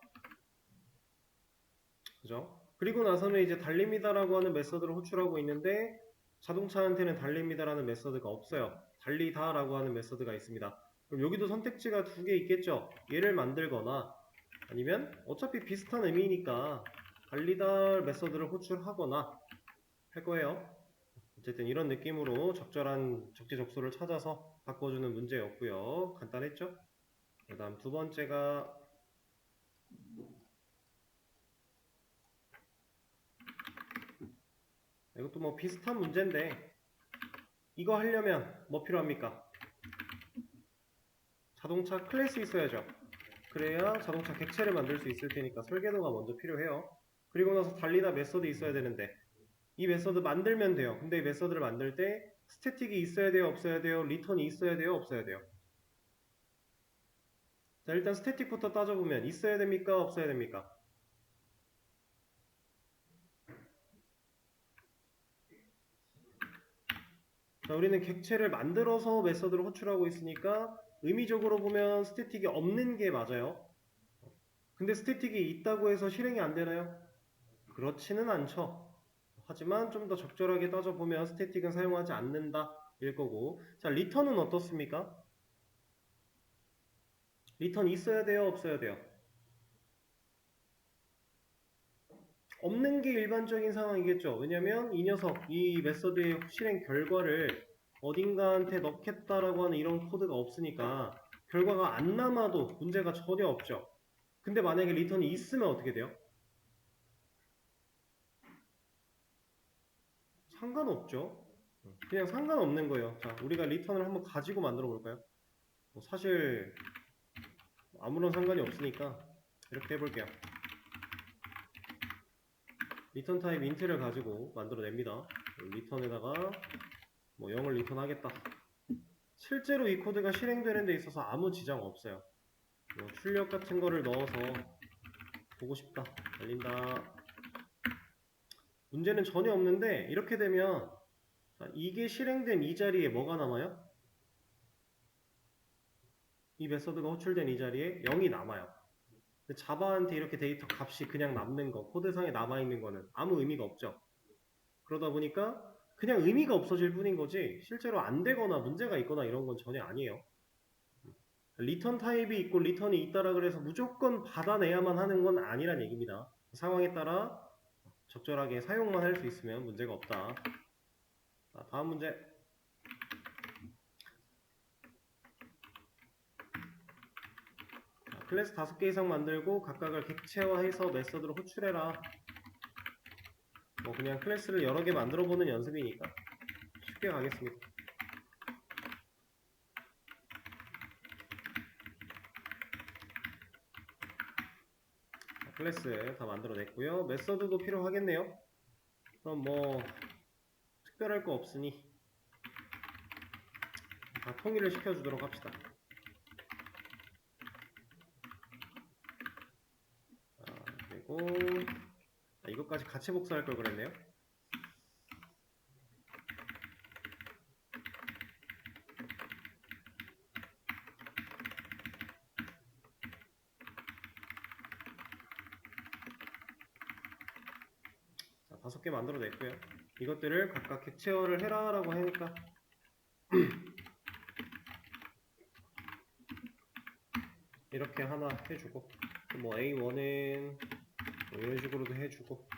그죠? 그리고 나서는 이제 달립니다라고 하는 메서드를 호출하고 있는데 자동차한테는 달립니다라는 메서드가 없어요. 달리다라고 하는 메서드가 있습니다. 그럼 여기도 선택지가 두 개 있겠죠? 얘를 만들거나 아니면 어차피 비슷한 의미니까 달리다 메서드를 호출하거나 할 거예요. 어쨌든 이런 느낌으로 적절한 적지적소를 찾아서 바꿔주는 문제였고요. 간단했죠? 그 다음 두 번째가 이것도 뭐 비슷한 문제인데 이거 하려면 뭐 필요합니까? 자동차 클래스 있어야죠. 그래야 자동차 객체를 만들 수 있을 테니까 설계도가 먼저 필요해요. 그리고 나서 달리다 메서드 있어야 되는데 이 메서드 만들면 돼요. 근데 이 메서드를 만들 때 스태틱이 있어야 돼요? 없어야 돼요? 리턴이 있어야 돼요? 없어야 돼요? 자, 일단 스태틱부터 따져보면 있어야 됩니까? 없어야 됩니까? 자, 우리는 객체를 만들어서 메서드를 호출하고 있으니까 의미적으로 보면 스태틱이 없는 게 맞아요. 근데 스태틱이 있다고 해서 실행이 안 되나요? 그렇지는 않죠. 하지만 좀 더 적절하게 따져보면 스태틱은 사용하지 않는다 일 거고. 자, 리턴은 어떻습니까? 리턴 있어야 돼요? 없어야 돼요? 없는 게 일반적인 상황이겠죠. 왜냐면 이 녀석, 이 메서드의 실행 결과를 어딘가한테 넣겠다라고 하는 이런 코드가 없으니까 결과가 안 남아도 문제가 전혀 없죠. 근데 만약에 리턴이 있으면 어떻게 돼요? 상관없죠. 그냥 상관없는 거예요. 자, 우리가 리턴을 한번 가지고 만들어 볼까요? 사실 아무런 상관이 없으니까 이렇게 해볼게요. 리턴 타입 인트를 가지고 만들어냅니다. 리턴에다가 뭐 0을 리턴하겠다. 실제로 이 코드가 실행되는 데 있어서 아무 지장 없어요. 뭐 출력 같은 거를 넣어서 보고 싶다. 달린다. 문제는 전혀 없는데 이렇게 되면 이게 실행된 이 자리에 뭐가 남아요? 이 메서드가 호출된 이 자리에 0이 남아요. 근데 자바한테 이렇게 데이터 값이 그냥 남는 거, 코드상에 남아있는 거는 아무 의미가 없죠. 그러다 보니까 그냥 의미가 없어질 뿐인 거지 실제로 안 되거나 문제가 있거나 이런 건 전혀 아니에요. 리턴 타입이 있고 리턴이 있다라 그래서 무조건 받아내야만 하는 건 아니란 얘기입니다. 상황에 따라 적절하게 사용만 할 수 있으면 문제가 없다. 자, 다음 문제. 클래스 5개 이상 만들고 각각을 객체화해서 메서드로 호출해라. 뭐 그냥 클래스를 여러 개 만들어 보는 연습이니까 쉽게 가겠습니다. 클래스 다 만들어냈고요. 메서드도 필요하겠네요. 그럼 뭐 특별할 거 없으니 다 통일을 시켜주도록 합시다. 그리고 이것까지 같이 복사할 걸 그랬네요. 자, 5개 만들어냈고요. 이것들을 각각 객체화를 해라 라고 하니까 이렇게 하나 해주고 뭐 A1은 뭐 이런 식으로도 해주고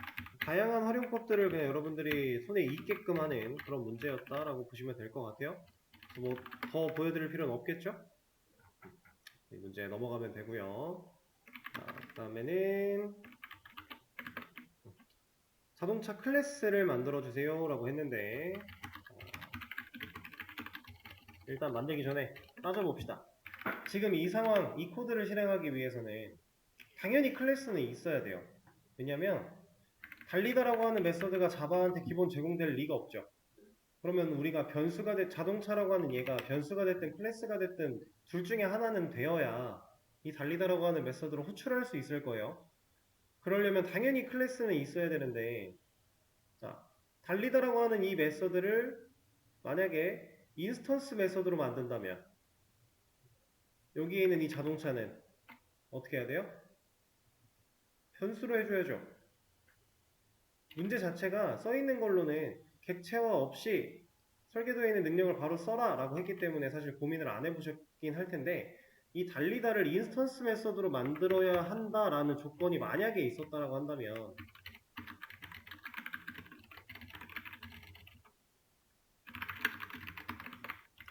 다양한 활용법들을 그냥 여러분들이 손에 익게끔 하는 그런 문제였다라고 보시면 될 것 같아요. 뭐 더 보여드릴 필요는 없겠죠? 이 문제 넘어가면 되고요. 그 다음에는 자동차 클래스를 만들어 주세요 라고 했는데 일단 만들기 전에 따져봅시다. 지금 이 상황, 이 코드를 실행하기 위해서는 당연히 클래스는 있어야 돼요. 왜냐면 달리다라고 하는 메서드가 자바한테 기본 제공될 리가 없죠. 그러면 우리가 자동차라고 하는 얘가 변수가 됐든 클래스가 됐든 둘 중에 하나는 되어야 이 달리다라고 하는 메서드를 호출할 수 있을 거예요. 그러려면 당연히 클래스는 있어야 되는데 자, 달리다라고 하는 이 메서드를 만약에 인스턴스 메서드로 만든다면 여기에 있는 이 자동차는 어떻게 해야 돼요? 변수로 해줘야죠. 문제 자체가 써있는 걸로는 객체화 없이 설계도에 있는 능력을 바로 써라 라고 했기 때문에 사실 고민을 안 해보셨긴 할 텐데 이 달리다를 인스턴스 메서드로 만들어야 한다라는 조건이 만약에 있었다라고 한다면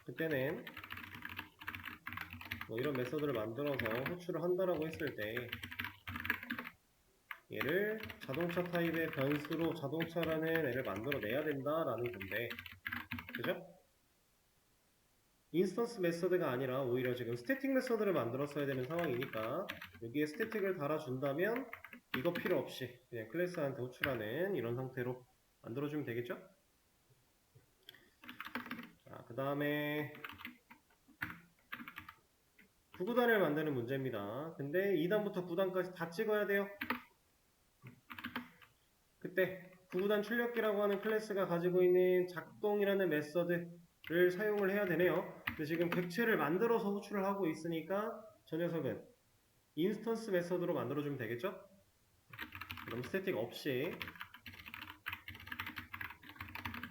그때는 뭐 이런 메서드를 만들어서 호출을 한다라고 했을 때 얘를 자동차 타입의 변수로 자동차라는 애를 만들어내야 된다라는 건데 그죠? 인스턴스 메서드가 아니라 오히려 지금 스태틱 메서드를 만들었어야 되는 상황이니까 여기에 스태틱을 달아준다면 이거 필요 없이 그냥 클래스한테 호출하는 이런 상태로 만들어주면 되겠죠? 자, 그 다음에 구구단을 만드는 문제입니다. 근데 2단부터 9단까지 다 찍어야 돼요. 그때 구구단 출력기라고 하는 클래스가 가지고 있는 작동이라는 메서드를 사용을 해야 되네요. 근데 지금 객체를 만들어서 호출을 하고 있으니까 저 녀석은 인스턴스 메서드로 만들어주면 되겠죠? 그럼 스태틱 없이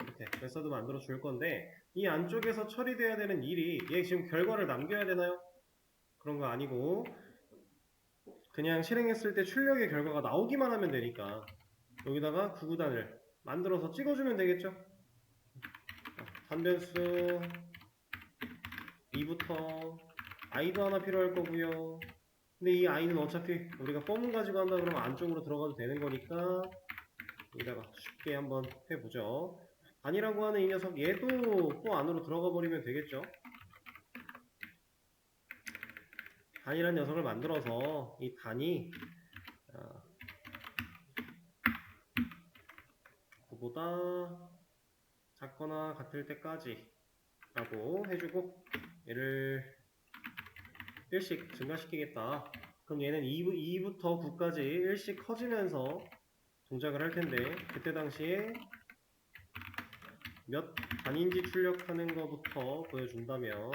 이렇게 메서드 만들어 줄 건데 이 안쪽에서 처리돼야 되는 일이 얘 지금 결과를 남겨야 되나요? 그런 거 아니고 그냥 실행했을 때 출력의 결과가 나오기만 하면 되니까 여기다가 구구단을 만들어서 찍어주면 되겠죠? 단변수 2부터 i도 하나 필요할 거고요. 근데 이 i는 어차피 우리가 펌 가지고 한다 그러면 안쪽으로 들어가도 되는 거니까 여기다가 쉽게 한번 해보죠. 단이라고 하는 이 녀석 얘도 또 안으로 들어가 버리면 되겠죠. 단이라는 녀석을 만들어서 이 단이 그보다 작거나 같을 때까지 라고 해주고 얘를 1씩 증가시키겠다. 그럼 얘는 2부터 9까지 1씩 커지면서 동작을 할 텐데 그때 당시에 몇 단인지 출력하는 것부터 보여준다면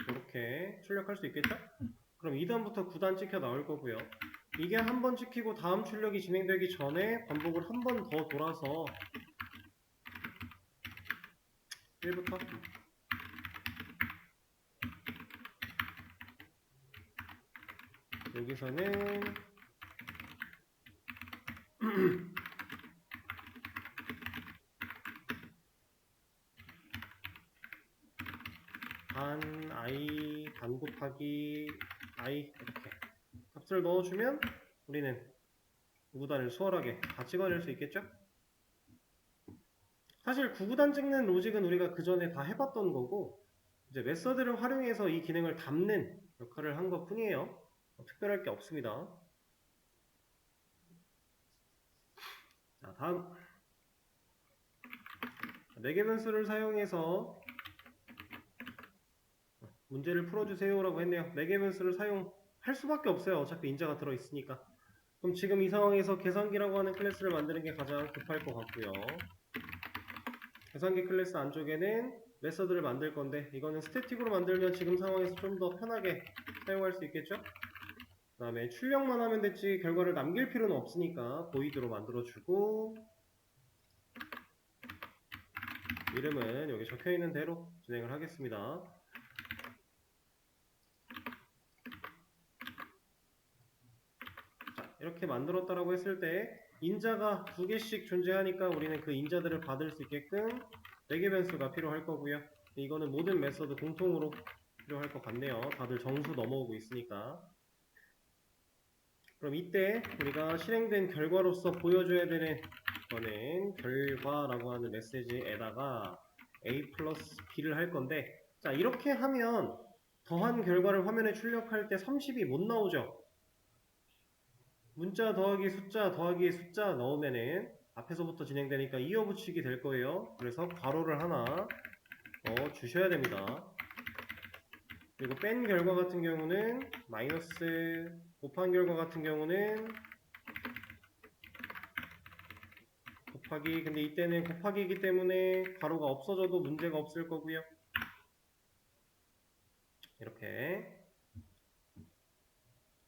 이렇게 출력할 수 있겠죠? 그럼 2단부터 9단 찍혀 나올 거고요. 이게 한 번 찍히고 다음 출력이 진행되기 전에 반복을 한 번 더 돌아서 1부터 여기서는 단 i 단 곱하기 i 이렇게 값을 넣어주면 우리는 9구단을 수월하게 다 찍어낼 수 있겠죠? 사실 9구단 찍는 로직은 우리가 그 전에 다 해봤던 거고 이제 메서드를 활용해서 이 기능을 담는 역할을 한 것 뿐이에요. 특별할 게 없습니다. 자, 다음 4개 변수를 사용해서 문제를 풀어주세요 라고 했네요. 4개 변수를 사용할 수밖에 없어요. 어차피 인자가 들어있으니까. 그럼 지금 이 상황에서 계산기라고 하는 클래스를 만드는 게 가장 급할 것 같고요. 계산기 클래스 안쪽에는 메서드를 만들 건데 이거는 스태틱으로 만들면 지금 상황에서 좀 더 편하게 사용할 수 있겠죠? 그 다음에 출력만 하면 됐지 결과를 남길 필요는 없으니까 보이드로 만들어주고 이름은 여기 적혀있는 대로 진행을 하겠습니다. 자, 이렇게 만들었다라고 했을 때 인자가 2개씩 존재하니까 우리는 그 인자들을 받을 수 있게끔 4개 변수가 필요할 거고요. 이거는 모든 메서드 공통으로 필요할 것 같네요. 다들 정수 넘어오고 있으니까. 그럼 이때 우리가 실행된 결과로서 보여줘야 되는 거는 결과라고 하는 메시지에다가 a 플러스 b를 할 건데 자 이렇게 하면 더한 결과를 화면에 출력할 때 30이 못 나오죠. 문자 더하기 숫자 더하기 숫자 넣으면은 앞에서부터 진행되니까 이어붙이기 될 거예요. 그래서 괄호를 하나 주셔야 됩니다. 그리고 뺀 결과 같은 경우는 마이너스, 곱한 결과 같은 경우는 곱하기. 근데 이때는 곱하기이기 때문에 괄호가 없어져도 문제가 없을 거고요. 이렇게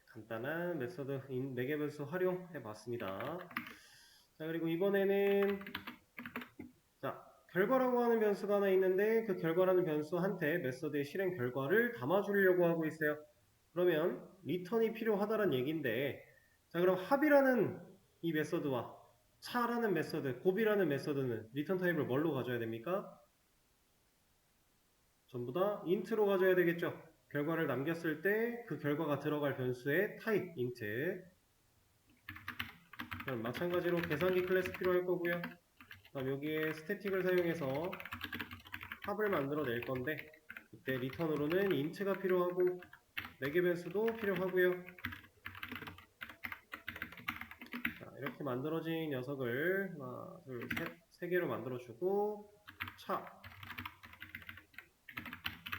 간단한 메서드 4개 변수 활용해 봤습니다. 자, 그리고 이번에는 자, 결과라고 하는 변수가 하나 있는데 그 결과라는 변수한테 메서드의 실행 결과를 담아주려고 하고 있어요. 그러면 리턴이 필요하다는 얘기인데 자 그럼 합이라는 이 메서드와 차라는 메서드, 곱이라는 메서드는 리턴 타입을 뭘로 가져야 됩니까? 전부 다 int로 가져야 되겠죠. 결과를 남겼을 때 그 결과가 들어갈 변수의 타입 int. 그럼 마찬가지로 계산기 클래스 필요할 거고요. 그럼 여기에 스태틱을 사용해서 합을 만들어 낼 건데 이때 리턴으로는 int가 필요하고 4개 변수도 필요하고요. 자, 이렇게 만들어진 녀석을 하나, 둘, 세 개로 만들어주고 차,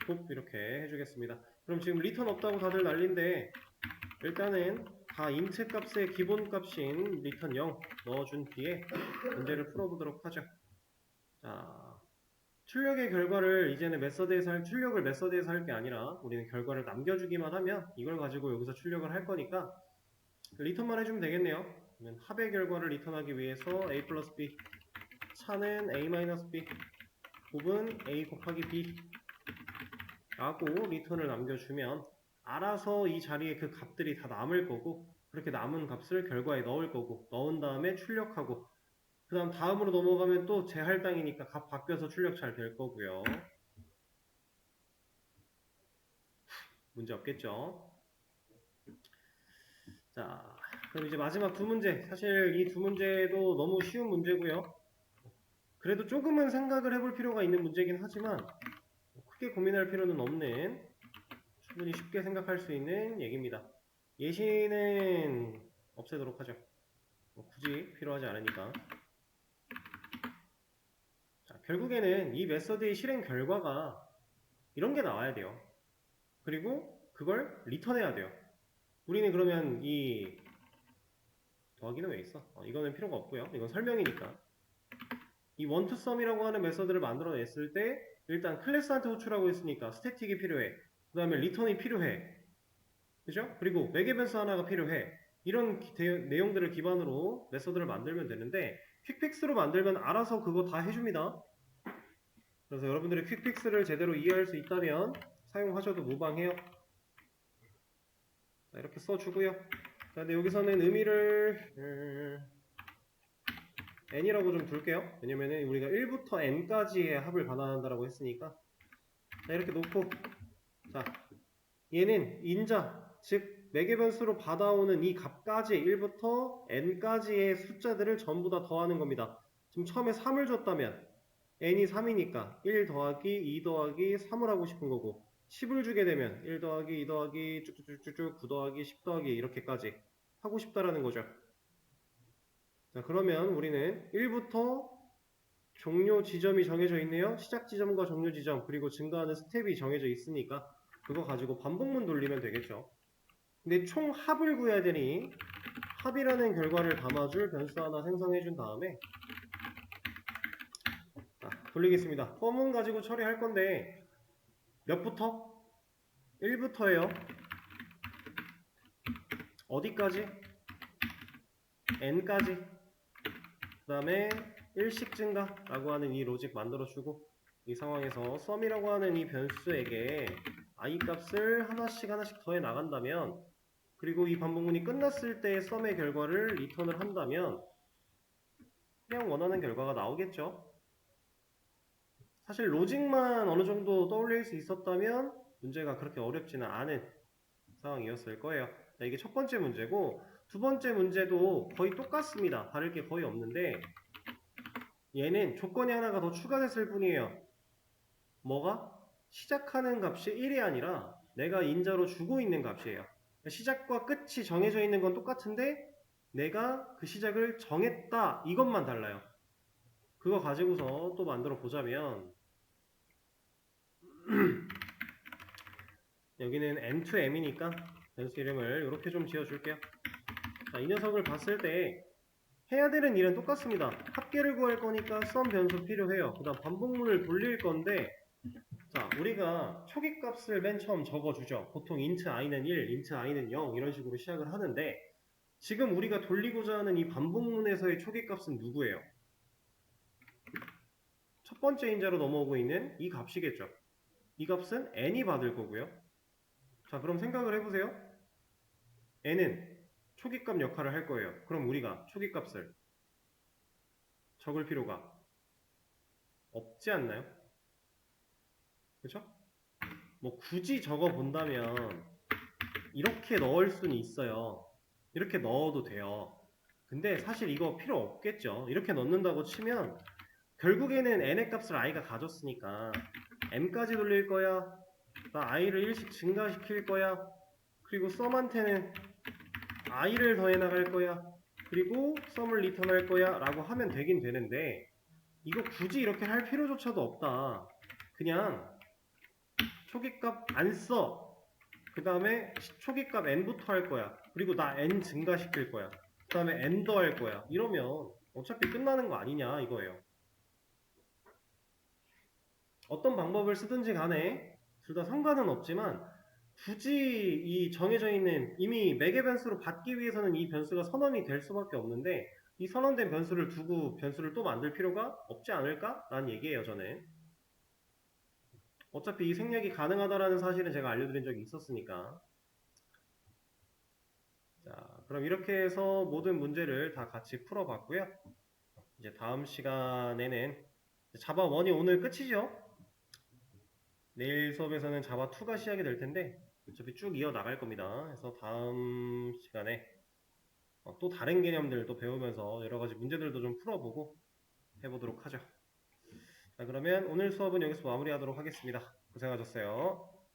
곱 이렇게 해주겠습니다. 그럼 지금 리턴 없다고 다들 난리인데 일단은 다 int 값의 기본 값인 리턴 0 넣어준 뒤에 문제를 풀어보도록 하죠. 자, 출력의 결과를 이제는 출력을 메서드에서 할 게 아니라 우리는 결과를 남겨주기만 하면 이걸 가지고 여기서 출력을 할 거니까 리턴만 해주면 되겠네요. 그러면 합의 결과를 리턴하기 위해서 a 플러스 b 차는 a 마이너스 b 곱은 a 곱하기 b 라고 리턴을 남겨주면 알아서 이 자리에 그 값들이 다 남을 거고 그렇게 남은 값을 결과에 넣을 거고, 넣은 다음에 출력하고, 그 다음 다음으로 넘어가면 또 재할당이니까 값 바뀌어서 출력 잘 될 거고요. 문제 없겠죠? 자, 그럼 이제 마지막 두 문제. 사실 이 두 문제도 너무 쉬운 문제고요. 그래도 조금은 생각을 해볼 필요가 있는 문제긴 하지만 크게 고민할 필요는 없는, 충분히 쉽게 생각할 수 있는 얘기입니다. 예시는 없애도록 하죠. 굳이 필요하지 않으니까. 자, 결국에는 이 메서드의 실행 결과가 이런 게 나와야 돼요. 그리고 그걸 리턴해야 돼요. 우리는 그러면 이 더하기는 왜 있어? 이거는 필요가 없고요. 이건 설명이니까. 이 원투썸이라고 하는 메서드를 만들어냈을 때 일단 클래스한테 호출하고 있으니까 스태틱이 필요해. 그 다음에 리턴이 필요해. 그죠? 그리고 매개변수 하나가 필요해. 이런 내용들을 기반으로 메서드를 만들면 되는데 퀵픽스로 만들면 알아서 그거 다 해줍니다. 그래서 여러분들이 퀵픽스를 제대로 이해할 수 있다면 사용하셔도 무방해요. 자, 이렇게 써주고요. 자, 근데 여기서는 의미를 n이라고 좀 둘게요. 왜냐면은 우리가 1부터 n까지의 합을 반환한다라고 했으니까. 자, 이렇게 놓고, 자, 얘는 인자, 즉 매개변수로 받아오는 이 값까지 1부터 n까지의 숫자들을 전부 다 더하는 겁니다. 지금 처음에 3을 줬다면 n이 3이니까 1 더하기 2 더하기 3을 하고 싶은 거고, 10을 주게 되면 1 더하기 2 더하기 쭉쭉쭉쭉 9 더하기 10 더하기 이렇게까지 하고 싶다라는 거죠. 자, 그러면 우리는 1부터 종료 지점이 정해져 있네요. 시작 지점과 종료 지점, 그리고 증가하는 스텝이 정해져 있으니까 그거 가지고 반복문 돌리면 되겠죠. 근데 총 합을 구해야 되니 합이라는 결과를 담아줄 변수 하나 생성해 준 다음에, 자, 돌리겠습니다. 펌은 가지고 처리할 건데 몇부터? 1부터예요. 어디까지? n까지. 그 다음에 1씩 증가라고 하는 이 로직 만들어주고, 이 상황에서 썸이라고 하는 이 변수에게 i 값을 하나씩 더해 나간다면, 그리고 이 반복문이 끝났을 때 썸의 결과를 리턴을 한다면 그냥 원하는 결과가 나오겠죠. 사실 로직만 어느 정도 떠올릴 수 있었다면 문제가 그렇게 어렵지는 않은 상황이었을 거예요. 자, 이게 첫 번째 문제고, 두 번째 문제도 거의 똑같습니다. 다를 게 거의 없는데 얘는 조건이 하나가 더 추가됐을 뿐이에요. 뭐가? 시작하는 값이 1이 아니라 내가 인자로 주고 있는 값이에요. 시작과 끝이 정해져 있는 건 똑같은데 내가 그 시작을 정했다, 이것만 달라요. 그거 가지고서 또 만들어 보자면 여기는 n2m이니까 변수 이름을 이렇게 좀 지어줄게요. 자, 이 녀석을 봤을 때 해야 되는 일은 똑같습니다. 합계를 구할 거니까 썸 변수 필요해요. 그 다음 반복문을 돌릴 건데, 자, 우리가 초기값을 맨 처음 적어주죠. 보통 int i는 1, int i는 0 이런 식으로 시작을 하는데, 지금 우리가 돌리고자 하는 이 반복문에서의 초기값은 누구예요? 첫 번째 인자로 넘어오고 있는 이 값이겠죠. 이 값은 n이 받을 거고요. 자, 그럼 생각을 해보세요. n은 초기값 역할을 할 거예요. 그럼 우리가 초기값을 적을 필요가 없지 않나요? 그쵸? 뭐 굳이 적어 본다면 이렇게 넣을 수는 있어요. 이렇게 넣어도 돼요. 근데 사실 이거 필요 없겠죠. 이렇게 넣는다고 치면 결국에는 n의 값을 i가 가졌으니까 m까지 돌릴 거야, 나 i를 1씩 증가시킬 거야, 그리고 썸한테는 i를 더해 나갈 거야, 그리고 썸을 리턴할 거야 라고 하면 되긴 되는데, 이거 굳이 이렇게 할 필요조차도 없다. 그냥 초기값 안 써. 그 다음에 초기값 n부터 할 거야. 그리고 나 n 증가시킬 거야. 그 다음에 n 더할 거야. 이러면 어차피 끝나는 거 아니냐 이거예요. 어떤 방법을 쓰든지 간에 둘 다 상관은 없지만 굳이 이 정해져 있는, 이미 매개 변수로 받기 위해서는 이 변수가 선언이 될 수밖에 없는데 이 선언된 변수를 두고 변수를 또 만들 필요가 없지 않을까? 라는 얘기예요, 저는. 어차피 이 생략이 가능하다라는 사실은 제가 알려드린 적이 있었으니까. 자, 그럼 이렇게 해서 모든 문제를 다 같이 풀어봤고요. 이제 다음 시간에는 자바 1이 오늘 끝이죠. 내일 수업에서는 자바 2가 시작이 될 텐데 어차피 쭉 이어 나갈 겁니다. 그래서 다음 시간에 또 다른 개념들 또 배우면서 여러 가지 문제들도 좀 풀어보고 해보도록 하죠. 자, 그러면 오늘 수업은 여기서 마무리하도록 하겠습니다. 고생하셨어요.